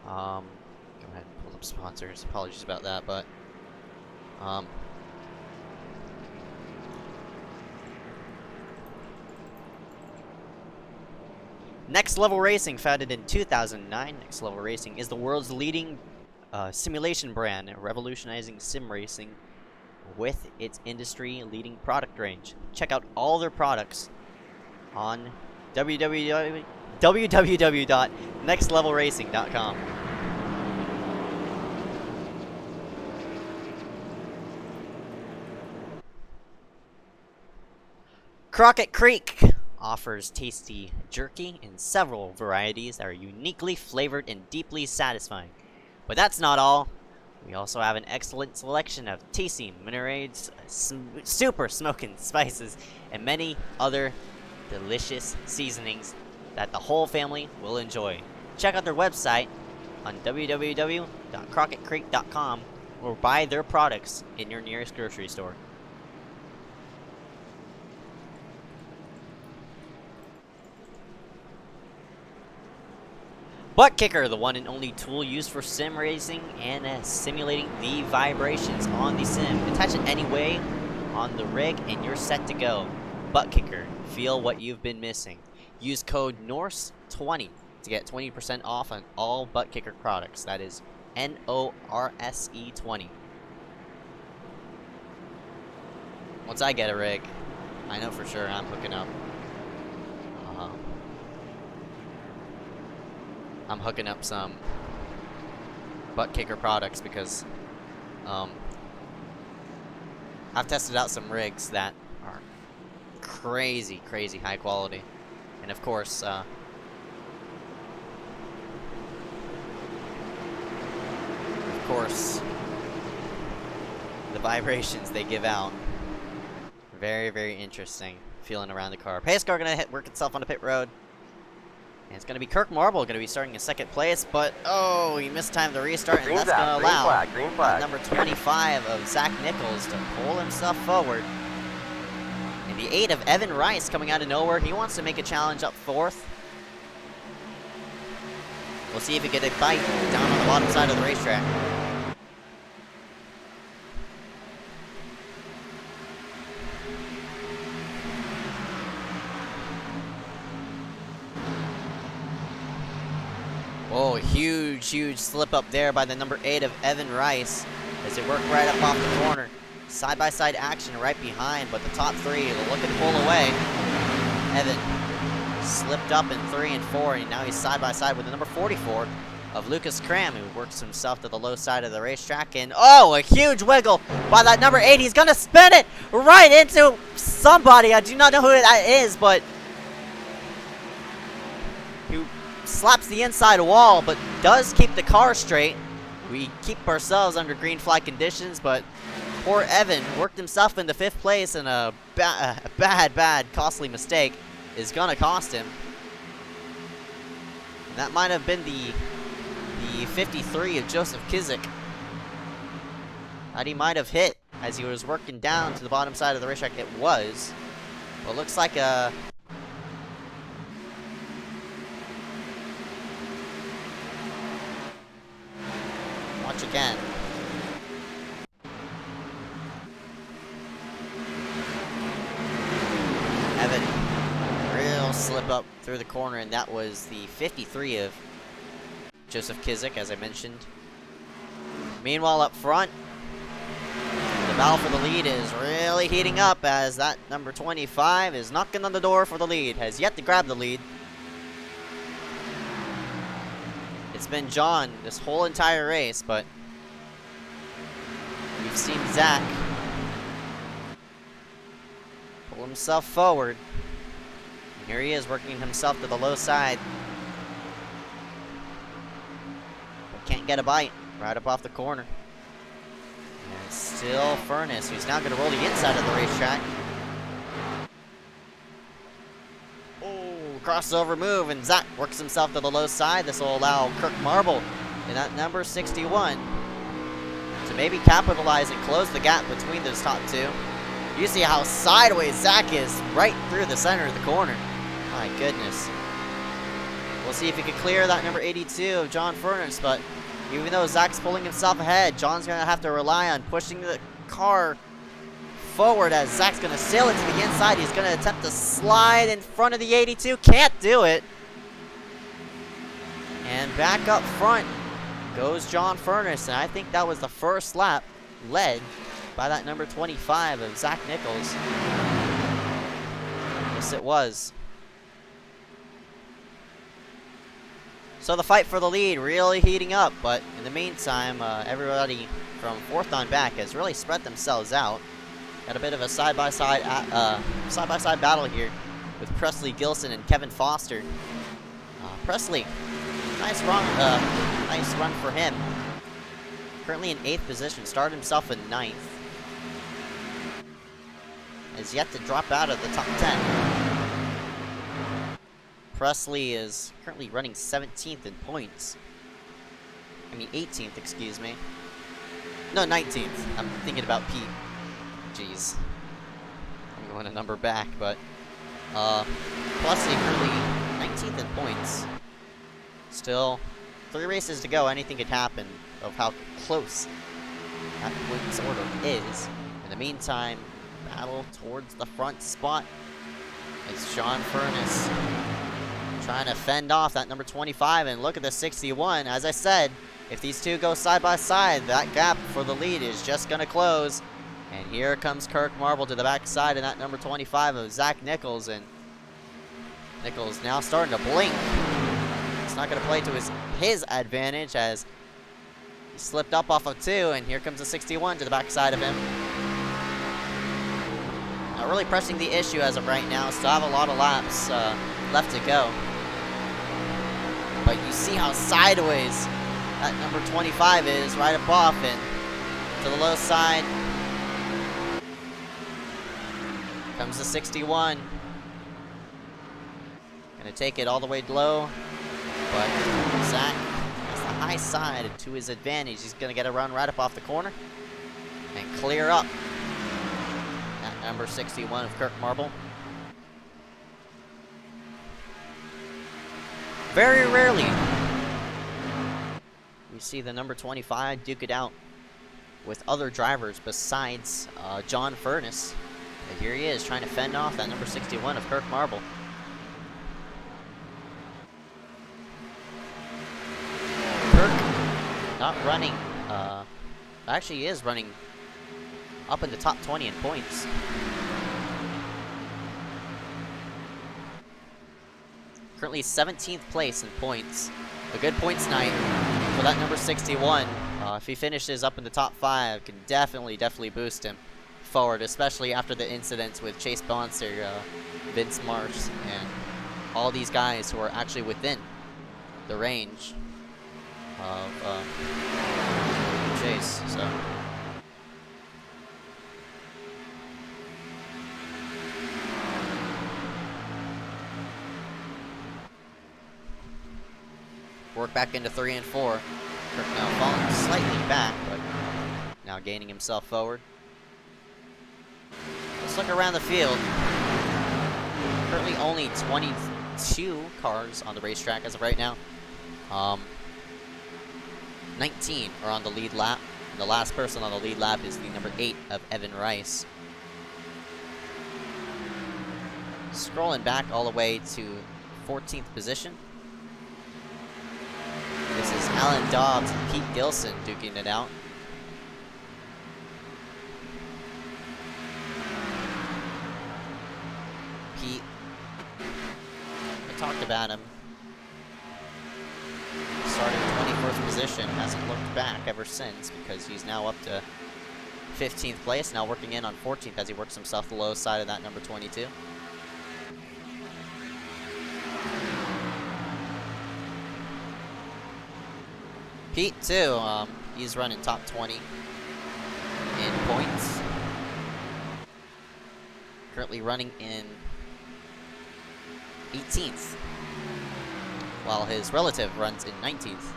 Go ahead and pull up sponsors. Apologies about that, but Next Level Racing, founded in 2009, Next Level Racing is the world's leading simulation brand, revolutionizing sim racing with its industry-leading product range. Check out all their products on www.nextlevelracing.com. Crockett Creek offers tasty jerky in several varieties that are uniquely flavored and deeply satisfying. But that's not all. We also have an excellent selection of tasty marinades, super smoking spices, and many other delicious seasonings that the whole family will enjoy. Check out their website on www.crockettcreek.com or buy their products in your nearest grocery store. Butt Kicker, the one and only tool used for sim racing and simulating the vibrations on the sim. Attach it any way on the rig and you're set to go. Butt Kicker, feel what you've been missing. Use code NORSE20 to get 20% off on all Butt Kicker products. That is NORSE 20. Once I get a rig, I know for sure I'm hooking up. I'm hooking up some Butt Kicker products because I've tested out some rigs that are crazy high quality, and of course the vibrations they give out, very interesting. Feeling around the car. Pace car gonna work itself on the pit road. And it's going to be Kirk Marble going to be starting in second place, but oh, he mistimed the restart, and that's going to allow number 25 of Zach Nichols to pull himself forward. And the 8 of Evan Rice coming out of nowhere. He wants to make a challenge up fourth. We'll see if he can get a bite down on the bottom side of the racetrack. Oh, huge slip up there by the number 8 of Evan Rice as they work right up off the corner. Side-by-side action right behind, but the top three looking to pull away. Evan slipped up in 3 and 4, and now he's side-by-side with the number 44 of Lucas Cram, who works himself to the low side of the racetrack. And oh, a huge wiggle by that number 8. He's going to spin it right into somebody. I do not know who that is, but he slaps the inside wall, but does keep the car straight. We keep ourselves under green flag conditions, but poor Evan worked himself into 5th place, and a bad, costly mistake is gonna cost him. And that might have been the 53 of Joseph Kizik that he might have hit as he was working down to the bottom side of the racetrack. It was. Well, it looks like a watch again. Evan, real slip up through the corner, and that was the 53 of Joseph Kizik, as I mentioned. Meanwhile, up front, the battle for the lead is really heating up as that number 25 is knocking on the door for the lead, has yet to grab the lead. It's been John this whole entire race, but we've seen Zach pull himself forward. And here he is working himself to the low side. But can't get a bite right up off the corner. And still Furnace, who's now going to roll the inside of the racetrack. Oh, crossover move, and Zach works himself to the low side. This will allow Kirk Marble in that number 61 to maybe capitalize and close the gap between those top two. You see how sideways Zach is right through the center of the corner. My goodness. We'll see if he can clear that number 82 of John Furnace, but even though Zach's pulling himself ahead, John's going to have to rely on pushing the car forward as Zach's going to sail it to the inside. He's going to attempt to slide in front of the 82. Can't do it. And back up front goes John Furnace, and I think that was the first lap led by that number 25 of Zach Nichols. Yes, it was. So the fight for the lead really heating up, but in the meantime, everybody from fourth on back has really spread themselves out. Got a bit of a side-by-side battle here with Presley Gilson and Kevin Foster. Presley, nice run for him. Currently in 8th position, started himself in 9th. Has yet to drop out of the top 10. Presley is currently running 17th in points. I mean 18th, excuse me. No, 19th. I'm thinking about Pete. Jeez. I'm going a number back, but Presley currently 19th in points. Still 3 races to go. Anything could happen of how close that points order is. In the meantime, battle towards the front spot. It's John Furnace trying to fend off that number 25, and look at the 61. As I said, if these two go side by side, that gap for the lead is just going to close. And here comes Kirk Marble to the backside of that number 25 of Zach Nichols, and Nichols now starting to blink. It's not going to play to his advantage as he slipped up off of 2, and here comes the 61 to the backside of him. Not really pressing the issue as of right now. Still have a lot of laps left to go. But you see how sideways that number 25 is right up off and to the low side. Comes the 61. Gonna take it all the way low. But Zach has the high side to his advantage. He's gonna get a run right up off the corner and clear up that number 61 of Kirk Marble. Very rarely we see the number 25 duke it out with other drivers besides John Furnace. But here he is trying to fend off that number 61 of Kirk Marble. Kirk not running, actually he is running up in the top 20 in points. Currently 17th place in points. A good points night for that number 61. If he finishes up in the top 5, can definitely boost him forward, especially after the incidents with Chase Bonser, Vince Marsh, and all these guys who are actually within the range of Chase. So. Work back into 3 and 4. Kirk now falling slightly back, but now gaining himself forward. Let's look around the field. Currently only 22 cars on the racetrack as of right now. 19 are on the lead lap. The last person on the lead lap is the number 8 of Evan Rice. Scrolling back all the way to 14th position. This is Alan Dobbs and Pete Gilson duking it out. Pete, I talked about him. Started in 21st position, hasn't looked back ever since because he's now up to 15th place, now working in on 14th as he works himself the low side of that number 22. Pete, too, he's running top 20. in points. Currently running in 18th, while his relative runs in 19th.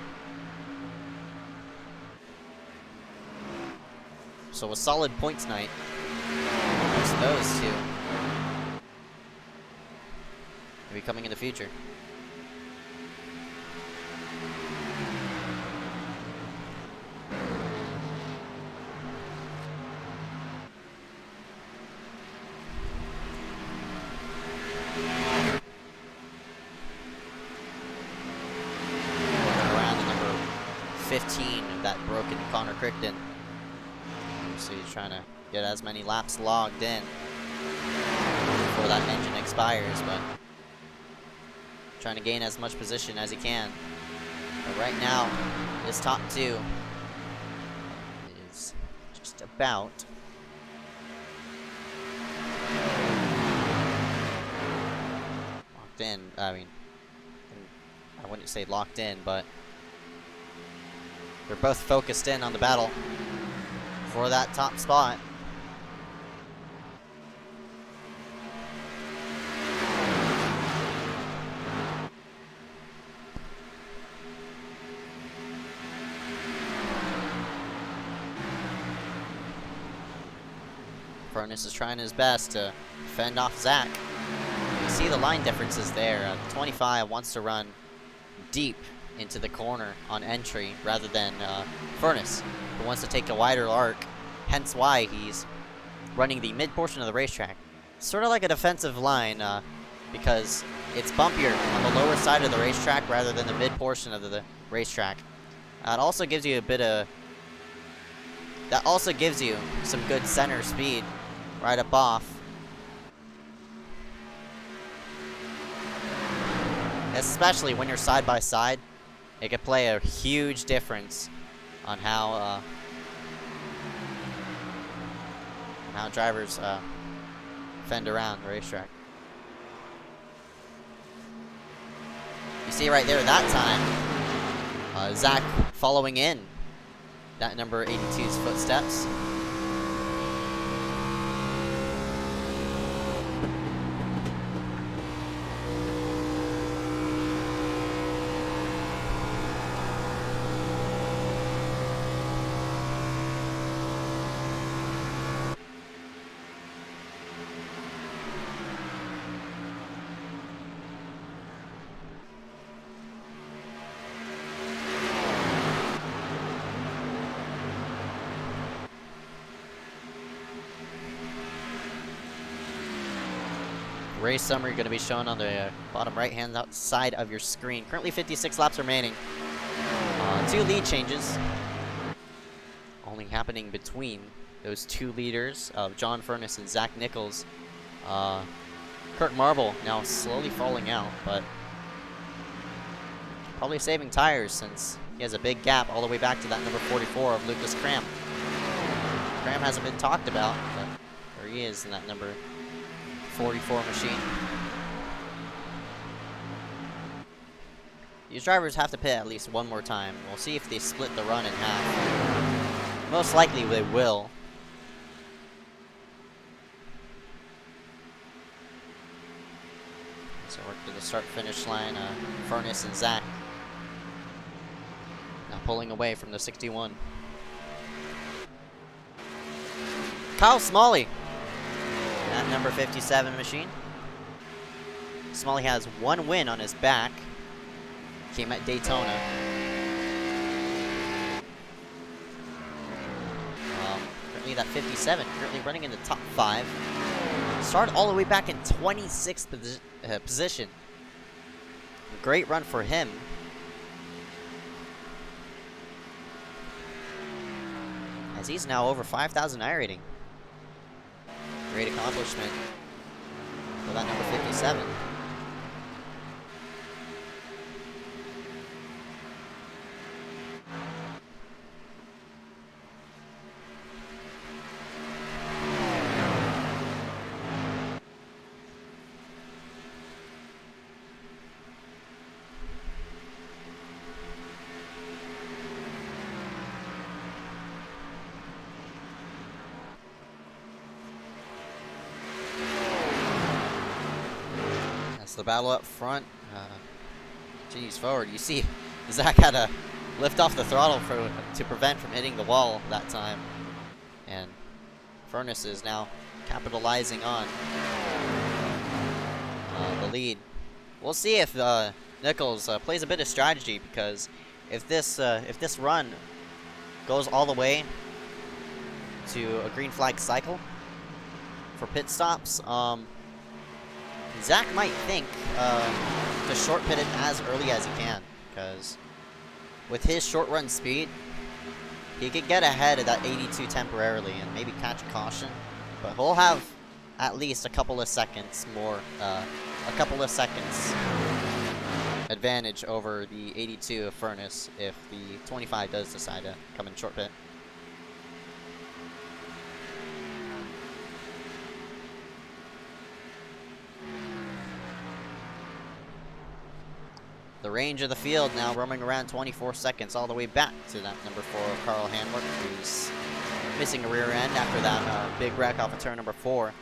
So a solid points night. There's those two. Maybe coming in the future. Around the number 15 of that broken Connor Crichton. So he's trying to get as many laps logged in before that engine expires, but trying to gain as much position as he can. But right now, this top two is just about locked in. I mean, I wouldn't say locked in, but they're both focused in on the battle for that top spot. Furnace is trying his best to fend off Zach. You see the line differences there. 25 wants to run deep into the corner on entry rather than Furnace, who wants to take a wider arc, hence why he's running the mid portion of the racetrack. Sort of like a defensive line, because it's bumpier on the lower side of the racetrack rather than the mid portion of the racetrack. It also gives you a bit of... That also gives you some good center speed right up off. Especially when you're side by side. It could play a huge difference on how drivers fend around the racetrack. You see right there that time, Zach following in that number 82's footsteps. Race summary going to be shown on the bottom right hand side of your screen. Currently 56 laps remaining. 2 lead changes only happening between those 2 leaders of John Furnace and Zach Nichols. Kirk Marble now slowly falling out, but probably saving tires since he has a big gap all the way back to that number 44 of Lucas Cram. Cram hasn't been talked about, but there he is in that number 44 machine. These drivers have to pit at least one more time. We'll see if they split the run in half. Most likely they will. So we're to the start-finish line. Furnace and Zach now pulling away from the 61. Kyle Smalley. That number 57 machine. Smalley has 1 win on his back. Came at Daytona. Currently that 57, currently running in the top 5. Started all the way back in 26th position. Great run for him. As he's now over 5,000 iRating. Great accomplishment for that number 57. So the battle up front continues forward. You see, Zach had to lift off the throttle to prevent from hitting the wall that time. And Furnace is now capitalizing on the lead. We'll see if Nichols plays a bit of strategy, because if this run goes all the way to a green flag cycle for pit stops, Zach might think to short pit it as early as he can, because with his short run speed, he could get ahead of that 82 temporarily and maybe catch a caution, but he'll have at least a couple of seconds more, advantage over the 82 of Furnace if the 25 does decide to come in short pit. The range of the field now roaming around 24 seconds, all the way back to that number 4, Carl Hanworth, who's missing a rear end after that big wreck off of turn number 4.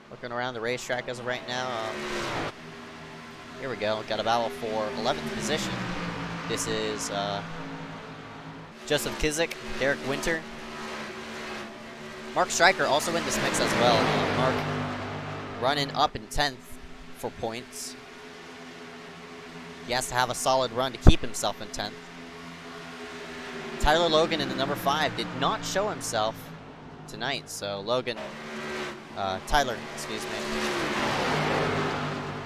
Looking around the racetrack as of right now. Here we go. Got a battle for 11th position. This is Joseph Kizik, Derek Winter. Mark Stryker also in this mix as well. Mark running up in 10th for points. He has to have a solid run to keep himself in 10th. Tyler Logan in the number 5 did not show himself tonight, so Tyler, excuse me,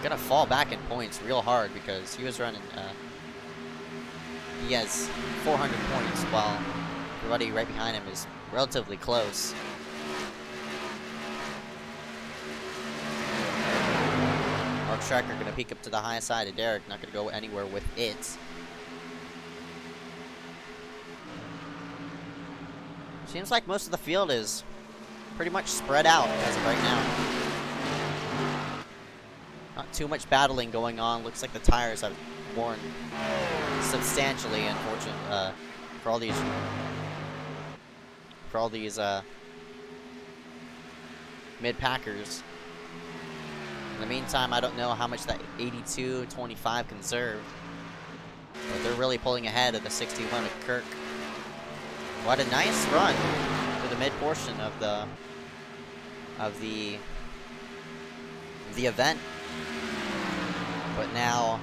gonna fall back in points real hard because he was running, he has 400 points while everybody right behind him is relatively close. Mark Stryker gonna peek up to the high side of Derek, not gonna go anywhere with it. Seems like most of the field is pretty much spread out as of right now. Not too much battling going on. Looks like the tires have worn substantially, unfortunately, for all these mid-packers. In the meantime, I don't know how much that 82-25 conserved, but they're really pulling ahead of the 61 of Kirk. What a nice run to the mid portion of the event. But now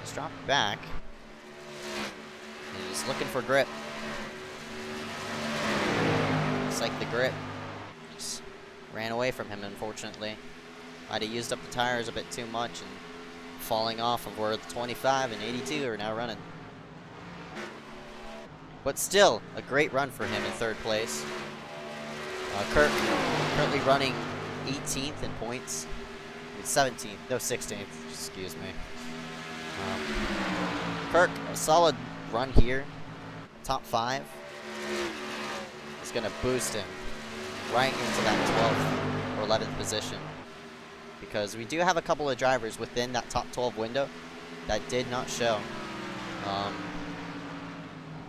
he's dropped back. He's looking for grip. Looks like the grip just ran away from him, unfortunately. Might have used up the tires a bit too much and falling off of where the 25 and 82 are now running. But still, a great run for him in 3rd place. Kirk currently running 18th in points. 17th, no 16th, excuse me. Kirk, a solid run here. Top 5 is going to boost him right into that 12th or 11th position. Because we do have a couple of drivers within that top 12 window that did not show.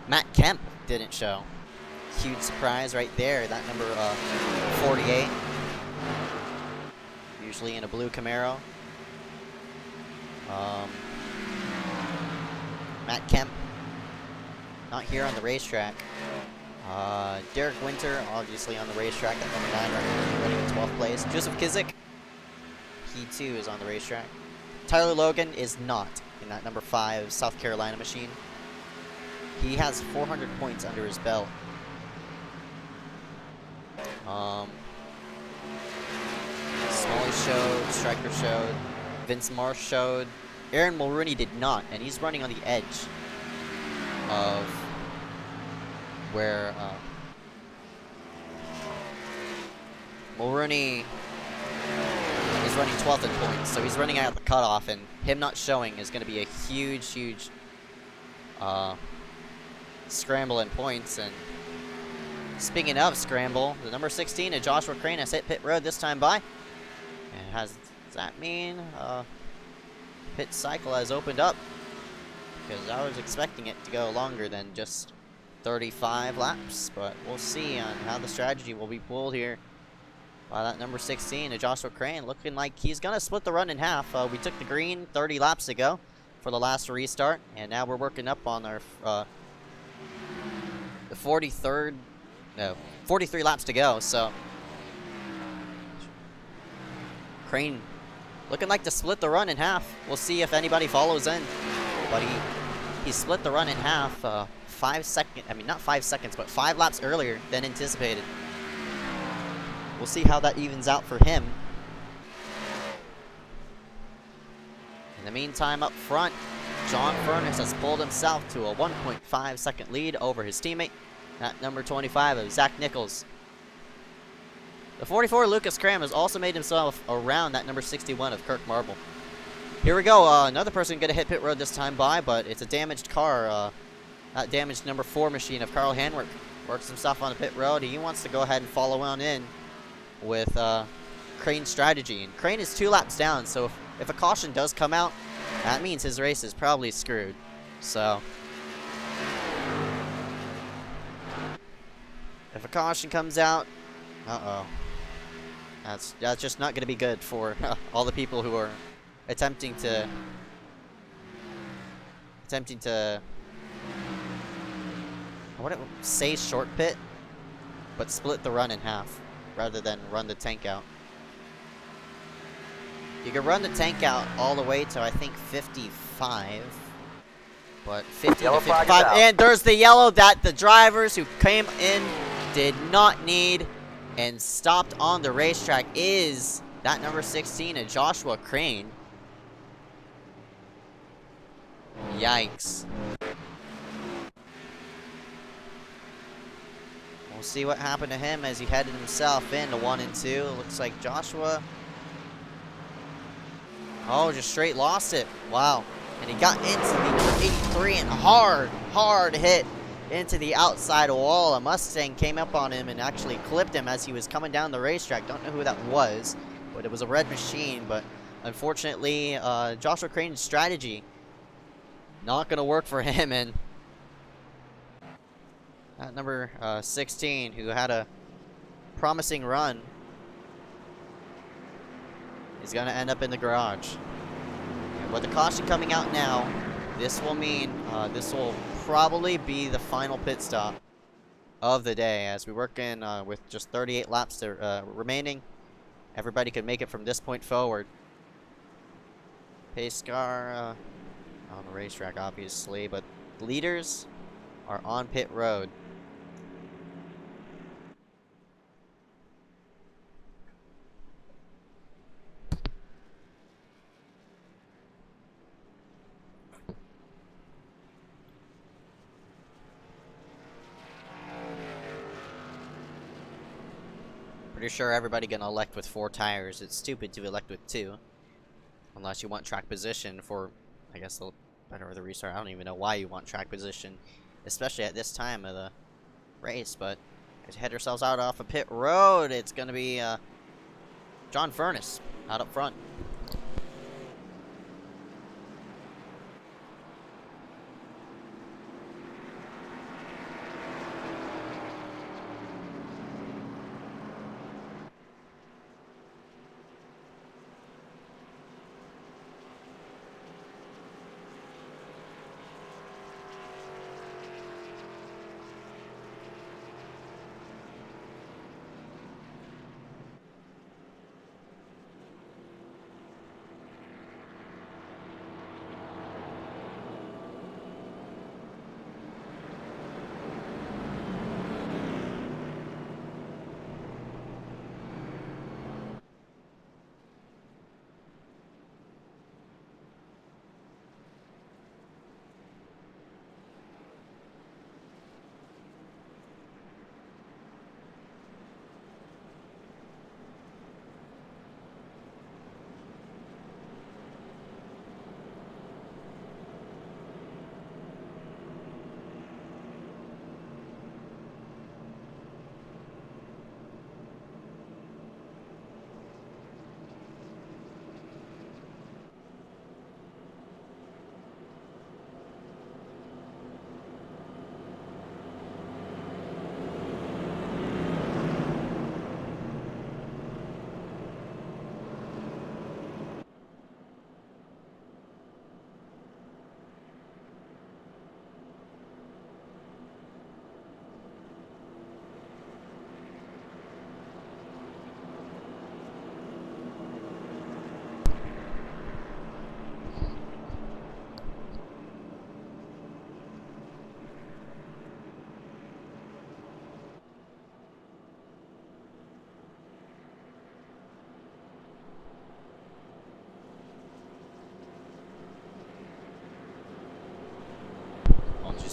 Matt Kemp didn't show. Huge surprise right there. That number 48. Usually in a blue Camaro. Matt Kemp not here on the racetrack. Derek Winter obviously on the racetrack at number 9 running in 12th place. Joseph Kizik, he too is on the racetrack. Tyler Logan is not in that number 5 South Carolina machine. He has 400 points under his belt. Smalley showed, Stryker showed, Vince Marsh showed. Aaron Mulrooney did not, and he's running on the edge of where Mulrooney is running 12th in points, so he's running out the cutoff, and him not showing is going to be a huge, huge scramble in points. And speaking of scramble, the number 16 of Joshua Crane has hit pit road this time by. And does that mean pit cycle has opened up? Because I was expecting it to go longer than just 35 laps, but we'll see on how the strategy will be pulled here by that number 16, Joshua Crane, looking like he's going to split the run in half. We took the green 30 laps ago for the last restart, and now we're working up on our the 43rd, no, 43 laps to go, so Crane looking like to split the run in half. We'll see if anybody follows in, but he split the run in half 5 seconds, I mean not 5 seconds, but 5 laps earlier than anticipated. We'll see how that evens out for him. In the meantime, up front, John Furness has pulled himself to a 1.5 second lead over his teammate, at number 25 of Zach Nichols. The 44 Lucas Cram has also made himself around that number 61 of Kirk Marble. Here we go, another person going to hit pit road this time by, but it's a damaged car. That damaged number 4 machine of Carl Hanwork works himself on the pit road. He wants to go ahead and follow on in with Crane's strategy. And Crane is 2 laps down, so if a caution does come out, that means his race is probably screwed. So if a caution comes out, that's just not going to be good for all the people who are attempting to I wouldn't say short pit, but split the run in half rather than run the tank out. You can run the tank out all the way to I think 55, but 50 to 55, and there's the yellow that the drivers who came in did not need and stopped on the racetrack is that number 16 of Joshua Crane. Yikes. We'll see what happened to him as he headed himself into 1 and 2. Looks like Joshua, just straight lost it. Wow. And he got into the 83 and hard hit into the outside wall. A Mustang came up on him and actually clipped him as he was coming down the racetrack. Don't know who that was, but it was a red machine. But unfortunately, Joshua Crane's strategy not going to work for him, and that number 16, who had a promising run, is going to end up in the garage. And with the caution coming out now, this will mean this will probably be the final pit stop of the day, as we work in with just 38 laps remaining. Everybody can make it from this point forward. Pace car on the racetrack, obviously, but leaders are on pit road. Pretty sure everybody gonna elect with 4 tires. It's stupid to elect with 2. Unless you want track position for, I guess, the better of the restart. I don't even know why you want track position, especially at this time of the race. But as we head ourselves out off of pit road, it's gonna be John Furness out up front.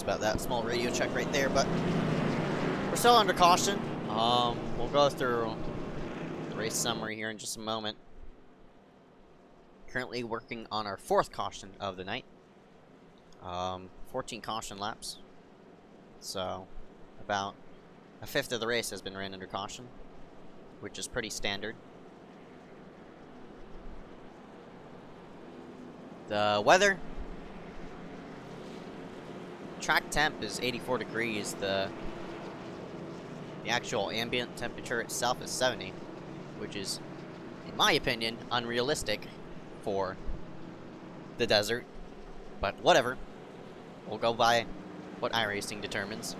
about that small radio check right there, but we're still under caution. We'll go through the race summary here in just a moment. Currently working on our 4th caution of the night. 14 caution laps. So, about a 5th of the race has been ran under caution, which is pretty standard. The weather. Track temp is 84 degrees. The actual ambient temperature itself is 70, which is, in my opinion, unrealistic for the desert. But whatever. We'll go by what iRacing determines.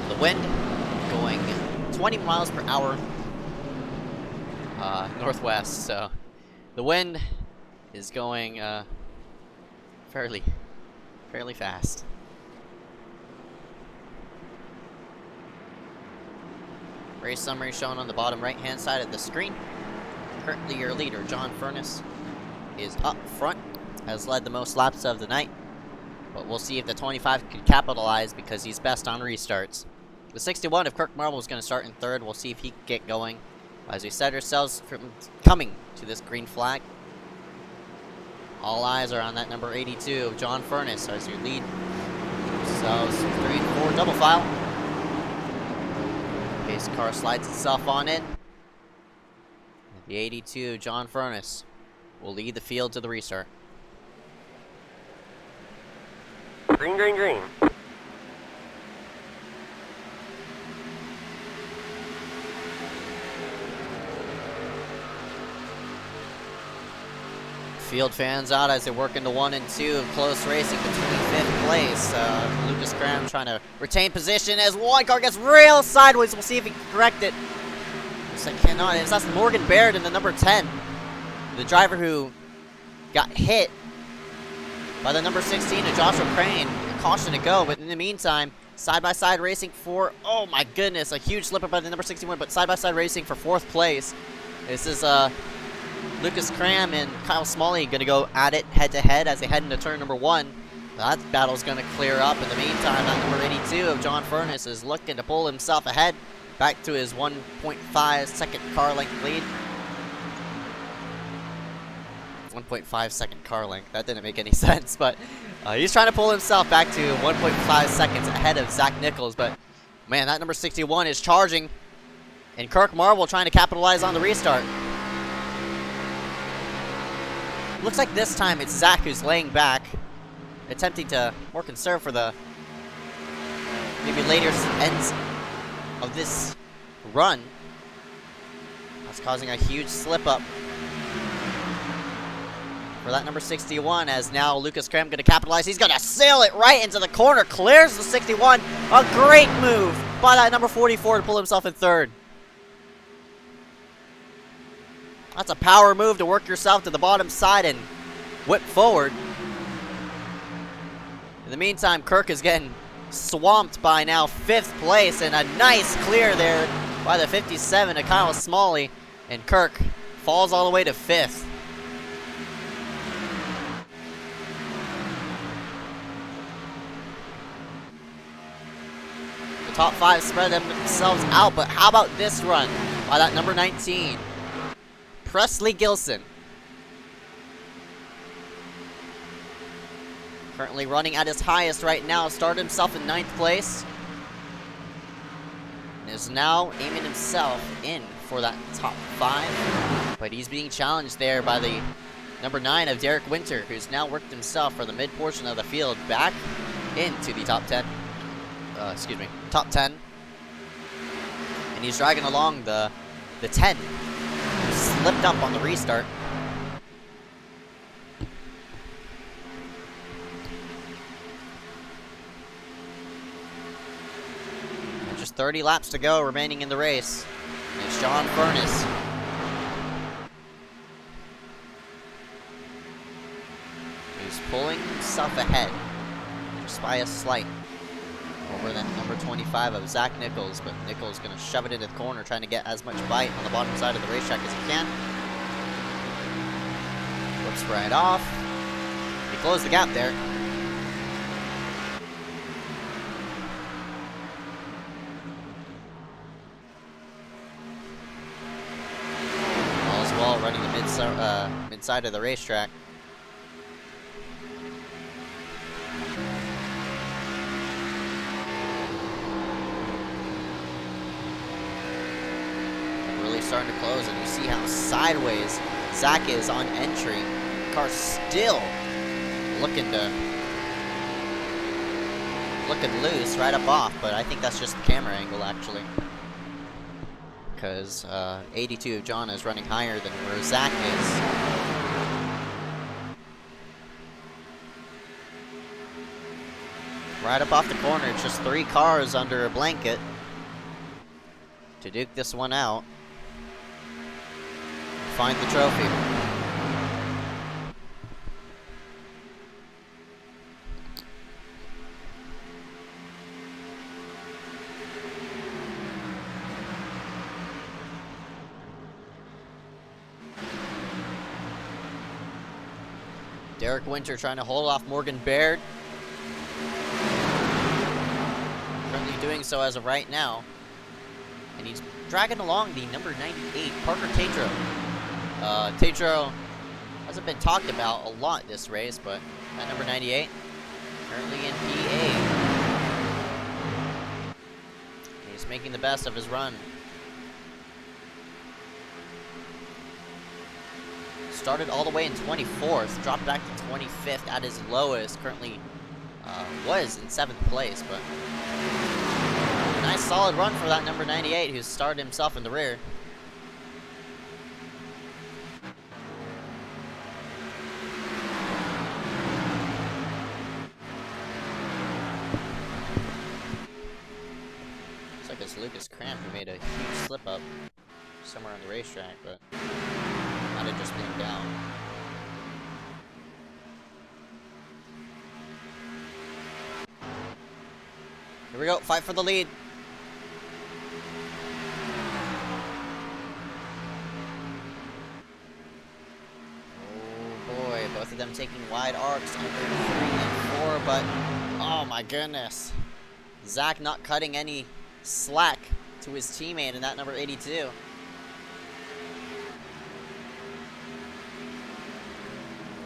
The wind going 20 miles per hour northwest, so the wind is going fairly fast. Race summary shown on the bottom right hand side of the screen. Currently your leader, John Furness, is up front, has led the most laps of the night, but we'll see if the 25 can capitalize because he's best on restarts. The 61 of Kirk Marble is going to start in 3rd. We'll see if he can get going. As we set ourselves from coming to this green flag, all eyes are on that number 82 of John Furness as we lead. So 3 and 4 double file. Pace car slides itself on in. The 82 John Furness will lead the field to the restart. Green, green, green. Field fans out as they work into 1 and 2. Close racing between 5th place. Lucas Graham trying to retain position as one car gets real sideways. We'll see if he can correct it. Looks like cannot. That's Morgan Baird in the number 10. The driver who got hit by the number 16 of Joshua Crane. Caution to go, but in the meantime, side-by-side racing for, oh my goodness, a huge slip up by the number 61, but side-by-side racing for 4th place. This is Lucas Cram and Kyle Smalley going to go at it head-to-head as they head into turn number 1. That battle's going to clear up. In the meantime, that number 82 of John Furness is looking to pull himself ahead back to his 1.5 second car length lead. 1.5 second car length. That didn't make any sense, but he's trying to pull himself back to 1.5 seconds ahead of Zach Nichols. But man, that number 61 is charging, and Kirk Marble trying to capitalize on the restart. Looks like this time it's Zach who's laying back, attempting to more conserve for the maybe later ends of this run. That's causing a huge slip up for that number 61, as now Lucas Cram going to capitalize. He's going to sail it right into the corner, clears the 61. A great move by that number 44 to pull himself in 3rd. That's a power move to work yourself to the bottom side and whip forward. In the meantime, Kirk is getting swamped by now 5th place, and a nice clear there by the 57 of Kyle Smalley, and Kirk falls all the way to 5th. The top 5 spread themselves out, but how about this run by that number 19? Presley Gilson. Currently running at his highest right now. Started himself in 9th place. And is now aiming himself in for that top 5. But he's being challenged there by the number 9 of Derek Winter, who's now worked himself for the mid portion of the field back into the top 10. Top 10. And he's dragging along the 10. Slipped up on the restart. And just 30 laps to go remaining in the race. And it's John Furness. He's pulling himself ahead just by a slight over that number 25 of Zach Nichols, but Nichols going to shove it into the corner, trying to get as much bite on the bottom side of the racetrack as he can. Flips right off. We closed the gap there. All's well, running the mid-side of the racetrack. Really starting to close, and you see how sideways Zach is on entry. Car's still looking loose right up off, but I think that's just the camera angle actually, because 82 of John is running higher than where Zach is. Right up off the corner, it's just 3 cars under a blanket to duke this one out. Find the trophy. Derek Winter trying to hold off Morgan Baird. Currently doing so as of right now. And he's dragging along the number 98, Parker Tatro. Tatro hasn't been talked about a lot this race, but that number 98, currently in PA. He's making the best of his run. Started all the way in 24th, dropped back to 25th at his lowest, currently was in 7th place, but nice solid run for that number 98 who started himself in the rear. Looks like it's Lucas Cramp who made a huge slip up somewhere on the racetrack, but might have just been down. Here we go, fight for the lead. Oh boy, both of them taking wide arcs under 3 and 4, but oh my goodness. Zach not cutting any slack to his teammate in that number 82.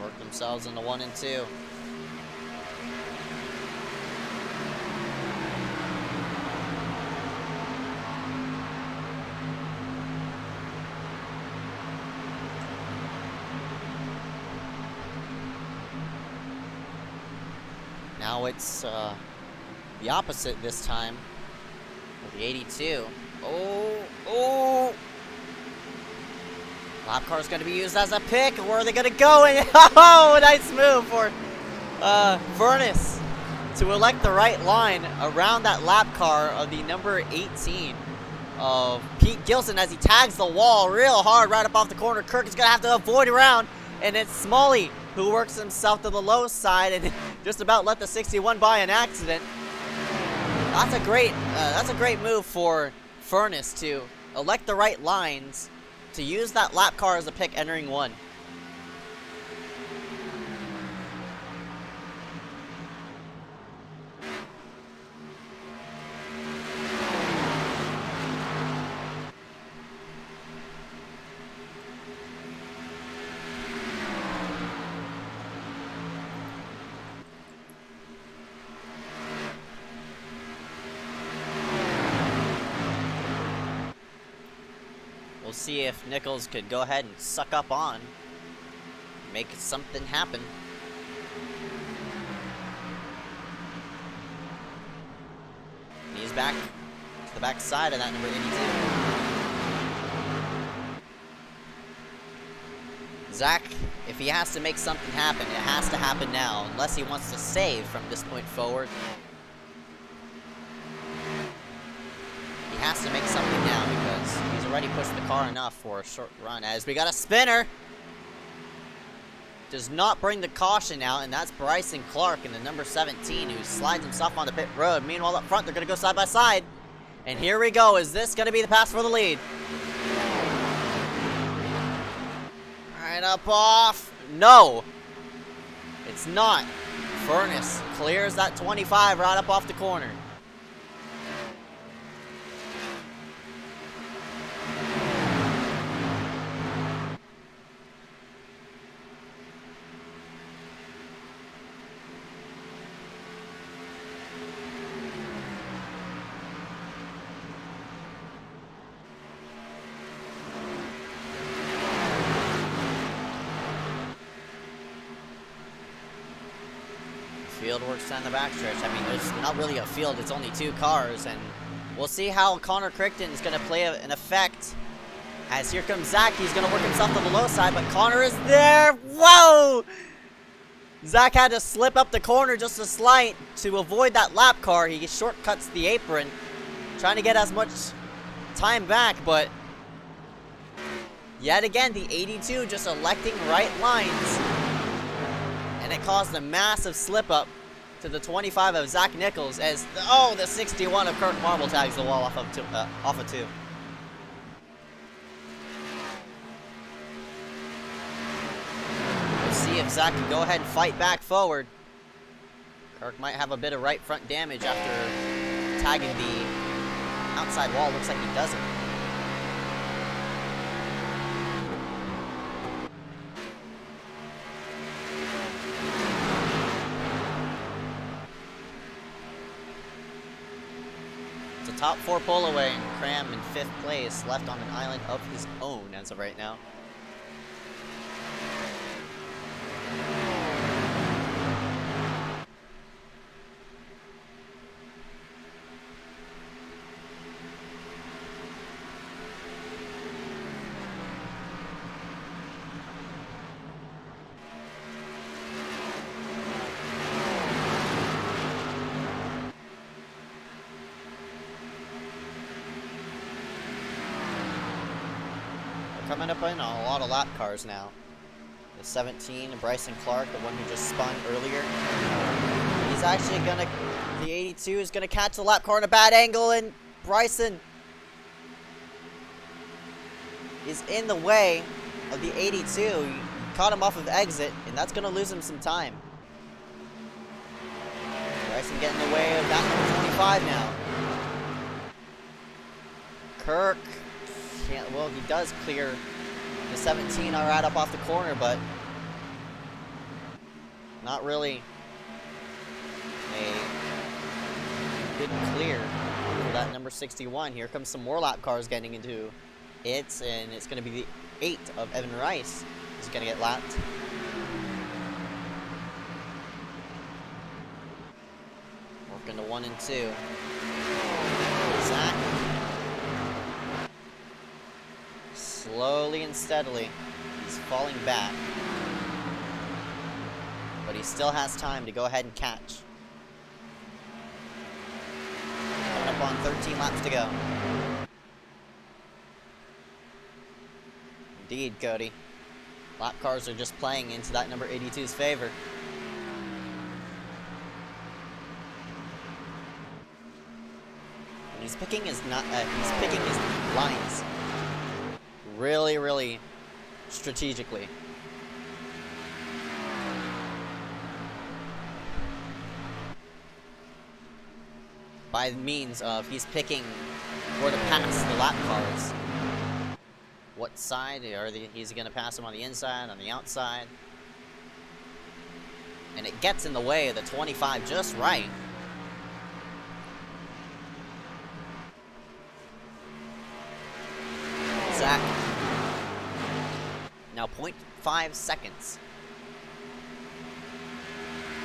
Work themselves into 1 and 2. Now it's the opposite this time with the 82. Oh! Lap car is going to be used as a pick. Where are they going to go? And oh, nice move for Furnace to elect the right line around that lap car of the number 18 of Pete Gilson as he tags the wall real hard right up off the corner. Kirk is going to have to avoid around, and it's Smalley who works himself to the low side and just about let the 61 by an accident. That's a great move for Furnace to elect the right lines to use that lap car as a pick entering 1. We'll see if Nichols could go ahead and suck up on, make something happen. And he's back to the back side of that number 82. Zach, if he has to make something happen, it has to happen now, unless he wants to save from this point forward. He has to make something now because he's already pushed the car enough for a short run. As we got a spinner, does not bring the caution out, and that's Bryson Clark in the number 17 who slides himself on the pit road. Meanwhile, up front, they're going to go side by side. And here we go. Is this going to be the pass for the lead? Right up off. No. It's not. Furnace clears that 25 right up off the corner. Field works down the backstretch. I mean, there's not really a field, it's only 2 cars, and we'll see how Connor Crichton is going to play an effect. As here comes Zach, he's going to work himself to the low side, but Connor is there. Whoa! Zach had to slip up the corner just a slight to avoid that lap car. He shortcuts the apron, trying to get as much time back, but yet again, the 82 just electing right lines. And it caused a massive slip up to the 25 of Zach Nichols as, oh, the 61 of Kirk Marble tags the wall off of 2. Let's see if Zach can go ahead and fight back forward. Kirk might have a bit of right front damage after tagging the outside wall. Looks like he doesn't. Top 4 pull away and Cram in 5th place, left on an island of his own as of right now. Coming up in on a lot of lap cars now. The 17, Bryson Clark, the one who just spun earlier. He's actually gonna, the 82 is gonna catch the lap car in a bad angle, and Bryson is in the way of the 82. He caught him off of exit, and that's gonna lose him some time. Bryson getting in the way of that number 25 now. Kirk. Well, he does clear the 17 right up off the corner, but not really a good clear for that number 61. Here comes some more lap cars getting into it, and it's going to be the 8 of Evan Rice who's going to get lapped. Working to 1 and 2. Zach. Slowly and steadily, he's falling back. But he still has time to go ahead and catch. Coming up on 13 laps to go. Indeed, Cody. Lap cars are just playing into that number 82's favor. And he's picking his lines really strategically. By means of he's picking where to pass the lap cars. What side he's going to pass them on the inside, on the outside. And it gets in the way of the 25 just right. Zach. Now 0.5 seconds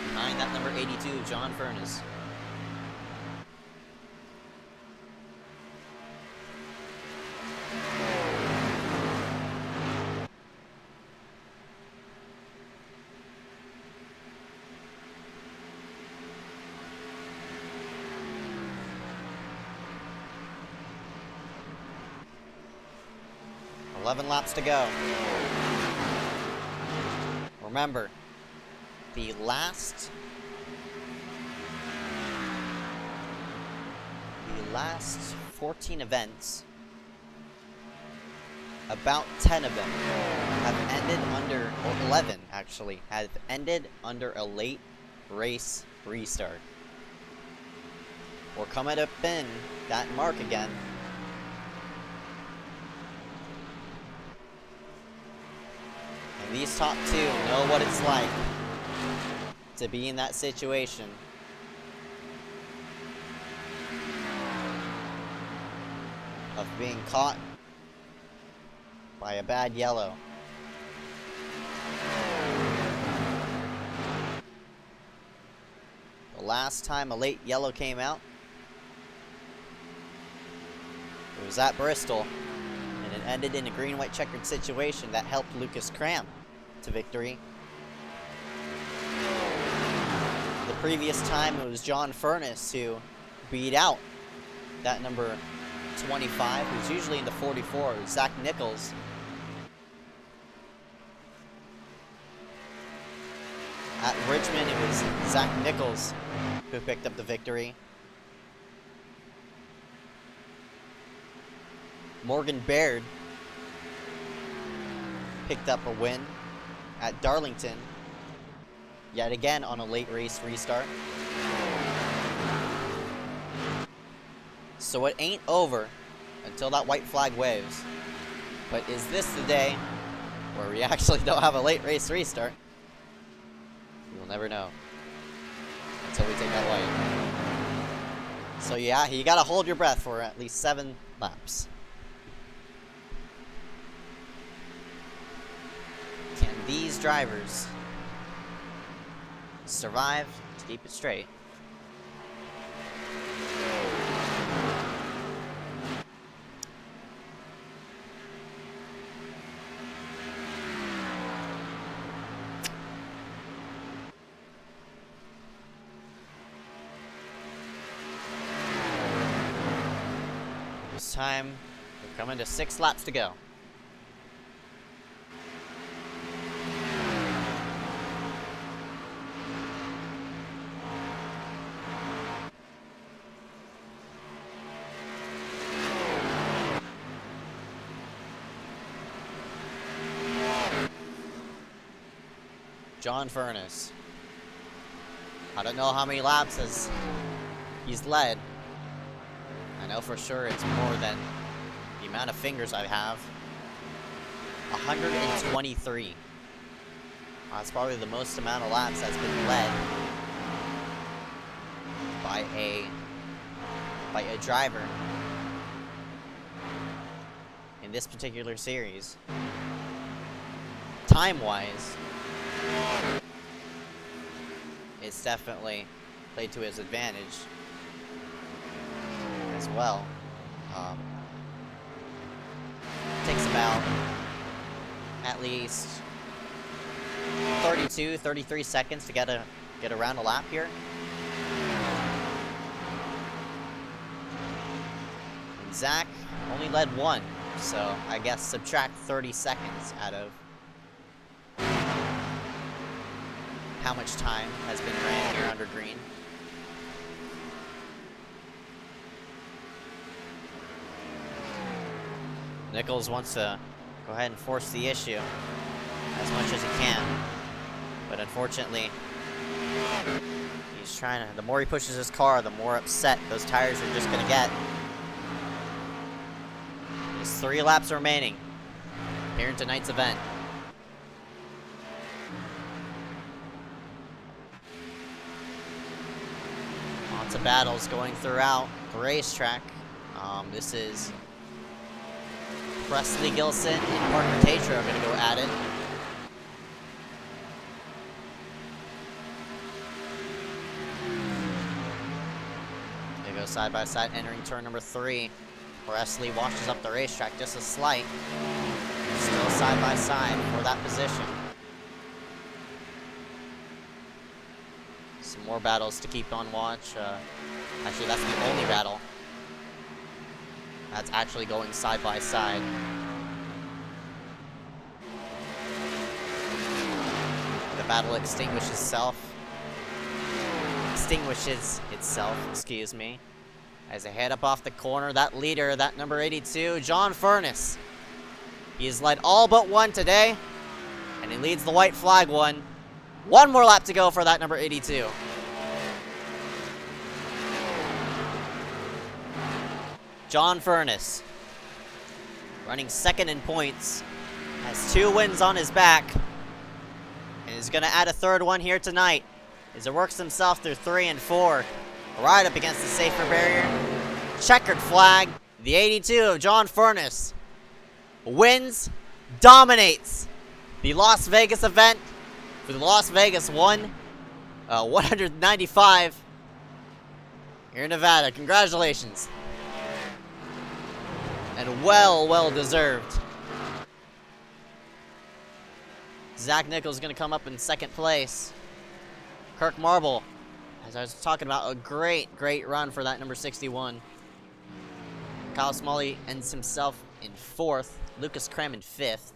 behind that number 82, John Furness. Eleven laps to go. Remember, the last 14 events about 10 of them have ended under, or 11 actually, have ended under a late race restart. We're coming up in that mark again. And these top two know what it's like to be in that situation. Of being caught by a bad yellow. The last time a late yellow came out, it was at Bristol, and it ended in a green-white checkered situation that helped Lucas Cramp to victory. The previous time it was John Furness who beat out that number 25, who's usually in the 44, Zach Nichols. At Richmond, it was Zach Nichols who picked up the victory. Morgan Baird picked up a win at Darlington, yet again on a late race restart. So it ain't over until that white flag waves. But is this the day where we actually don't have a late race restart? We'll never know until we take that light. So yeah, you gotta hold your breath for at least 7 laps. Can these drivers survive to keep it straight? This time, we're coming to 6 laps to go. John Furness. I don't know how many laps he's led. I know for sure it's more than the amount of fingers I have. 123. That's probably the most amount of laps that's been led by a driver in this particular series. Time-wise, it's definitely played to his advantage as well. Takes about at least 32, 33 seconds to get around a lap here. And Zach only led 1, so I guess subtract 30 seconds out of how much time has been ran here under green. Nichols wants to go ahead and force the issue as much as he can, but unfortunately, he's trying to, the more he pushes his car, the more upset those tires are just gonna get. There's 3 laps remaining here in tonight's event. Lots of battles going throughout the racetrack. This is Presley Gilson and Parker Tatro are going to go at it. They go side by side entering turn number 3. Presley washes up the racetrack just a slight. Still side by side for that position. Some more battles to keep on watch. Actually, that's the only battle that's actually going side by side. The battle extinguishes itself, excuse me. As I head up off the corner, that leader, that number 82, John Furness, He's led all but one today, and he leads the white flag one. One more lap to go for that number 82. John Furness, running second in points, has 2 wins on his back, and is going to add a third one here tonight as he works himself through 3 and 4. Right up against the safer barrier. Checkered flag. The 82 of John Furness wins, dominates the Las Vegas event for the Las Vegas 195 here in Nevada. Congratulations. And well deserved. Zach Nichols is going to come up in second place. Kirk Marble, as I was talking about, a great run for that number 61. Kyle Smalley ends himself in 4th. Lucas Krem in 5th.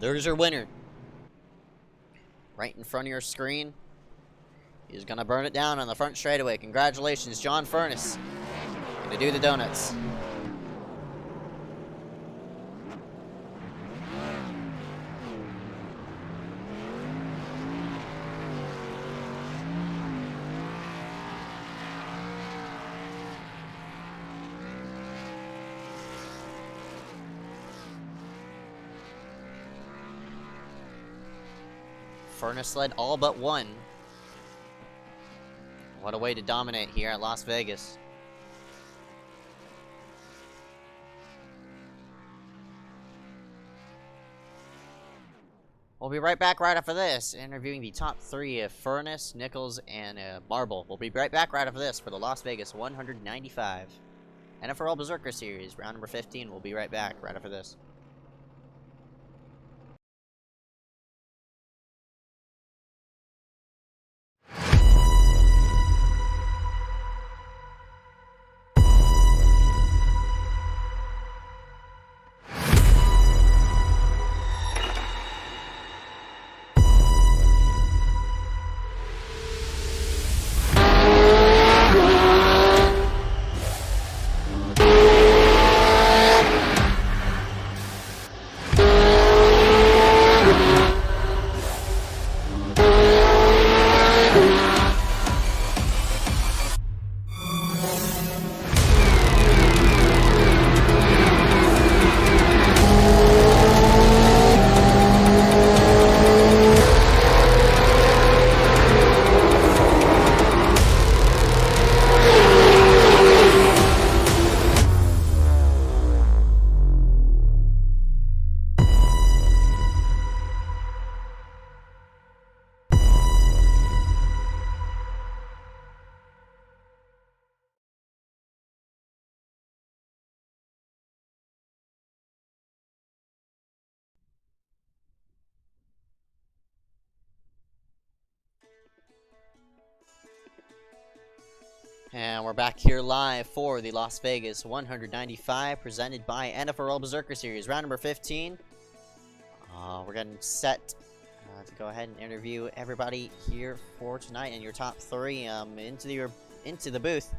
There's your winner. Right in front of your screen. He's gonna burn it down on the front straightaway. Congratulations, John Furness. Gonna do the donuts. Furness led all but one. What a way to dominate here at Las Vegas. We'll be right back right after this, interviewing the top 3 of Furness, Nichols, and Marble. We'll be right back right after this for the Las Vegas 195 NFRL Berserker Series, round number 15. We'll be right back right after this. And we're back here live for the Las Vegas 195, presented by NFRL Berserker Series, round number 15. We're getting set to go ahead and interview everybody here for tonight. And your top 3 into the booth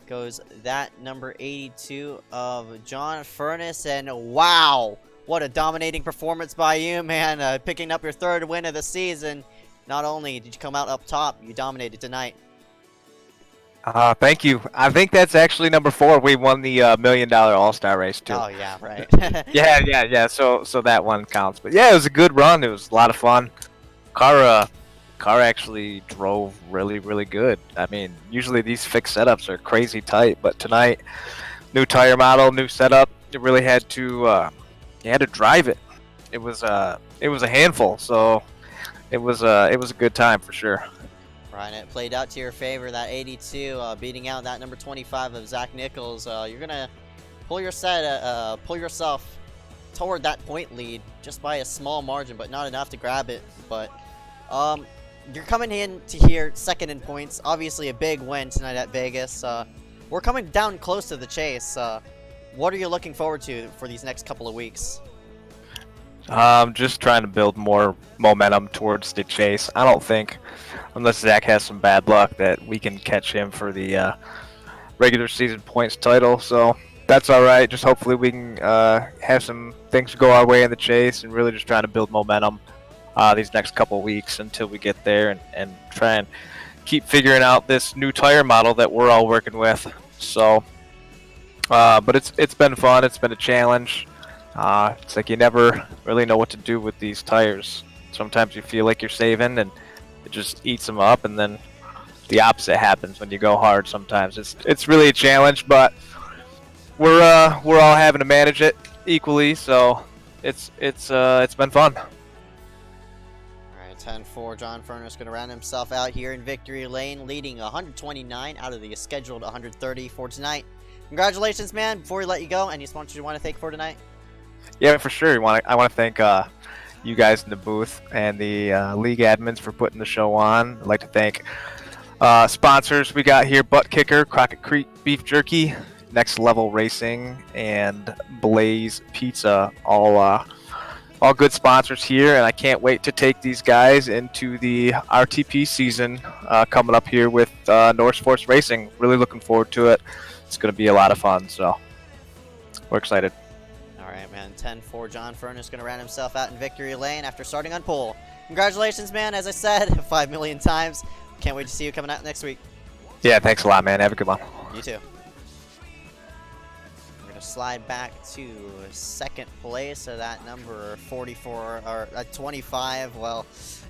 goes that number 82 of John Furness. And wow, what a dominating performance by you, man! Picking up your 3rd win of the season. Not only did you come out up top, you dominated tonight. Thank you. I think that's actually number 4. We won the $1 million All-Star race too. Oh yeah, right. Yeah. So that one counts. But yeah, it was a good run. It was a lot of fun. Car actually drove really good. I mean, usually these fixed setups are crazy tight, but tonight, new tire model, new setup. You really had to drive it. It was a handful. So it was a good time for sure. Right, and it played out to your favor, that 82, beating out that number 25 of Zach Nichols. You're going to pull yourself toward that point lead just by a small margin, but not enough to grab it. But you're coming in to here second in points. Obviously a big win tonight at Vegas. We're coming down close to the chase. What are you looking forward to for these next couple of weeks? Just trying to build more momentum towards the chase. I don't think, unless Zach has some bad luck, that we can catch him for the regular season points title. So that's all right. Just hopefully we can have some things go our way in the chase, and really just trying to build momentum these next couple weeks until we get there, and try and keep figuring out this new tire model that we're all working with. So, but it's been fun. It's been a challenge. It's like you never really know what to do with these tires. Sometimes you feel like you're saving and it just eats them up, and then the opposite happens when you go hard. Sometimes it's really a challenge, but we're all having to manage it equally. So it's been fun. All right, 10-4. John Furnace going to round himself out here in victory lane, leading 129 out of the scheduled 130 for tonight. Congratulations, man. Before we let you go, any sponsors you want to thank for tonight? Yeah, for sure. I want to thank you guys in the booth and the league admins for putting the show on. I'd like to thank sponsors we got here: Butt Kicker, Crockett Creek Beef Jerky, Next Level Racing, and Blaze Pizza. All good sponsors here, and I can't wait to take these guys into the RTP season coming up here with Motorsport Racing. Really looking forward to it. It's going to be a lot of fun, so we're excited. All right, man. 10-4. John Furnace going to round himself out in victory lane after starting on pole. Congratulations, man. As I said 5 million times. Can't wait to see you coming out next week. Yeah, thanks a lot, man. Have a good one. You too. We're going to slide back to second place. So that number 44 or 25. Well,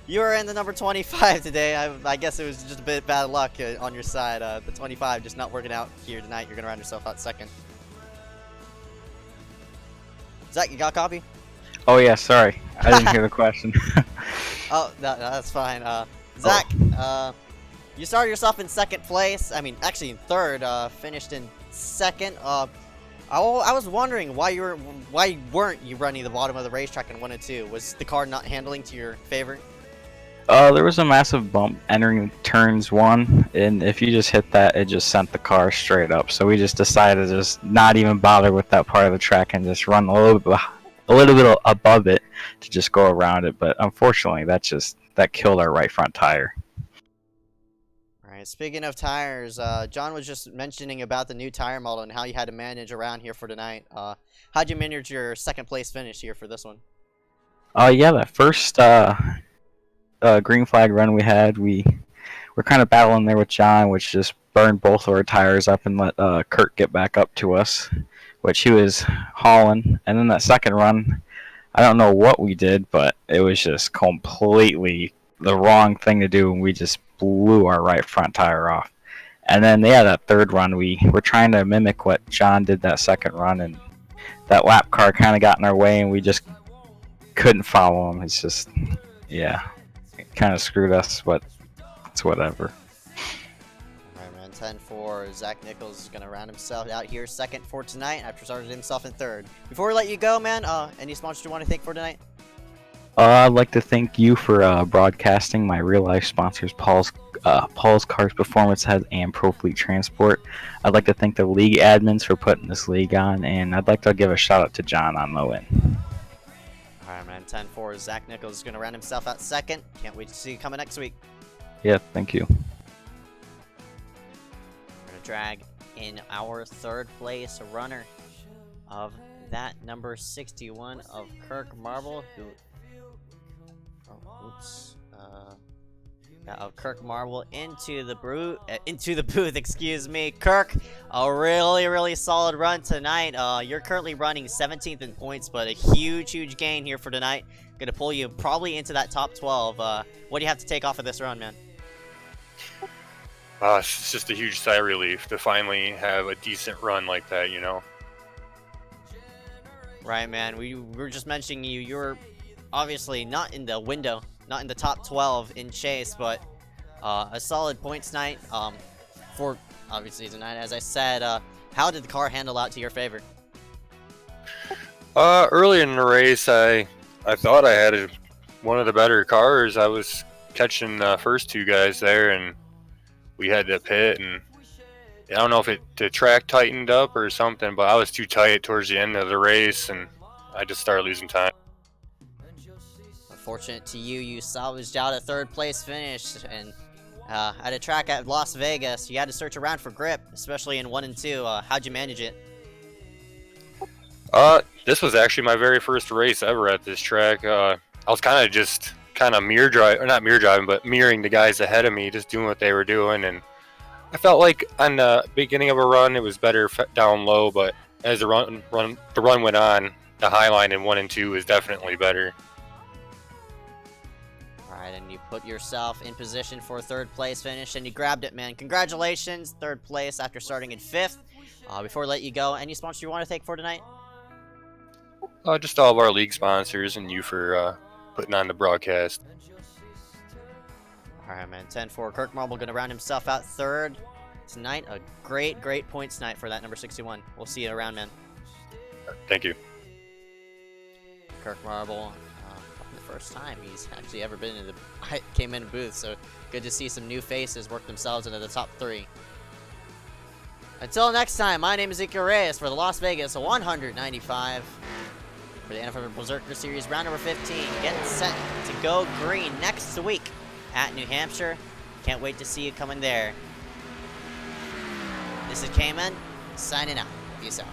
you were in the number 25 today. I guess it was just a bit bad luck on your side. The 25 just not working out here tonight. You're going to round yourself out second. Zach, you got a copy? Oh yeah, sorry, I didn't hear the question. Oh, no, that's fine. Zach, you started yourself in second place. I mean, actually in third. Finished in second. I was wondering why weren't you running the bottom of the racetrack in 1 and 2? Was the car not handling to your favor? There was a massive bump entering turns 1, and if you just hit that, it just sent the car straight up. So we just decided to just not even bother with that part of the track and just run a little bit above it to just go around it. But unfortunately, that killed our right front tire. All right. Speaking of tires, John was just mentioning about the new tire model and how you had to manage around here for tonight. How'd you manage your second place finish here for this one? Yeah, that first green flag run we had, we were kind of battling there with John, which just burned both of our tires up and let Kurt get back up to us, which he was hauling. And then that second run, I don't know what we did, but it was just completely the wrong thing to do, and we just blew our right front tire off. And then, yeah, that third run, we were trying to mimic what John did that second run, and that lap car kind of got in our way, and we just couldn't follow him. It's just, yeah, it kind of screwed us, but it's whatever. Alright, man. 10-4. Zach Nichols is going to round himself out here second for tonight after starting himself in third. Before we let you go, man, any sponsors you want to thank for tonight? I'd like to thank you for broadcasting my real-life sponsors, Paul's Cars Performance Head and Pro Fleet Transport. I'd like to thank the league admins for putting this league on, and I'd like to give a shout-out to John on the win. Alright, man. 10-4. Zach Nichols is going to round himself out second. Can't wait to see you coming next week. Yeah, thank you. We're going to drag in our third place runner of that number 61 of Kirk Marble, who... of Kirk Marble into the booth, excuse me. Kirk, a really solid run tonight. You're currently running 17th in points, but a huge gain here for tonight. Gonna pull you probably into that top 12. What do you have to take off of this run, man? It's just a huge sigh of relief to finally have a decent run like that, you know? Right, man. We were just mentioning you're obviously not in the window, not in the top 12 in chase, but a solid points night for obviously tonight. As I said, how did the car handle out to your favor? Early in the race, I thought I had one of the better cars. I was catching the first two guys there, and we had to pit, and I don't know if the track tightened up or something, but I was too tight towards the end of the race, and I just started losing time. Fortunate to you, you salvaged out a third place finish, and at a track at Las Vegas, you had to search around for grip, especially in 1 and 2. How'd you manage it? This was actually my very first race ever at this track. I was kind of mirror drive, or not mirror driving, but mirroring the guys ahead of me, just doing what they were doing, and I felt like on the beginning of a run it was better down low, but as the run went on, the high line in 1 and 2 was definitely better. Alright, and you put yourself in position for a third place finish, and you grabbed it, man. Congratulations, third place after starting in 5th. Before we let you go, any sponsors you want to thank for tonight? Just all of our league sponsors and you for putting on the broadcast. Alright, man. 10-4. Kirk Marble going to round himself out third tonight. A great points night for that number 61. We'll see you around, man. Thank you. Kirk Marble, the first time he's actually ever been in the came in a booth, so good to see some new faces work themselves into the top 3. Until next time, my name is Ezekiel Reyes for the Las Vegas 195 for the NFRL Berserker Series round number 15. Getting set to go green next week at New Hampshire. Can't wait to see you coming there. This is K-Man, signing out. Peace out.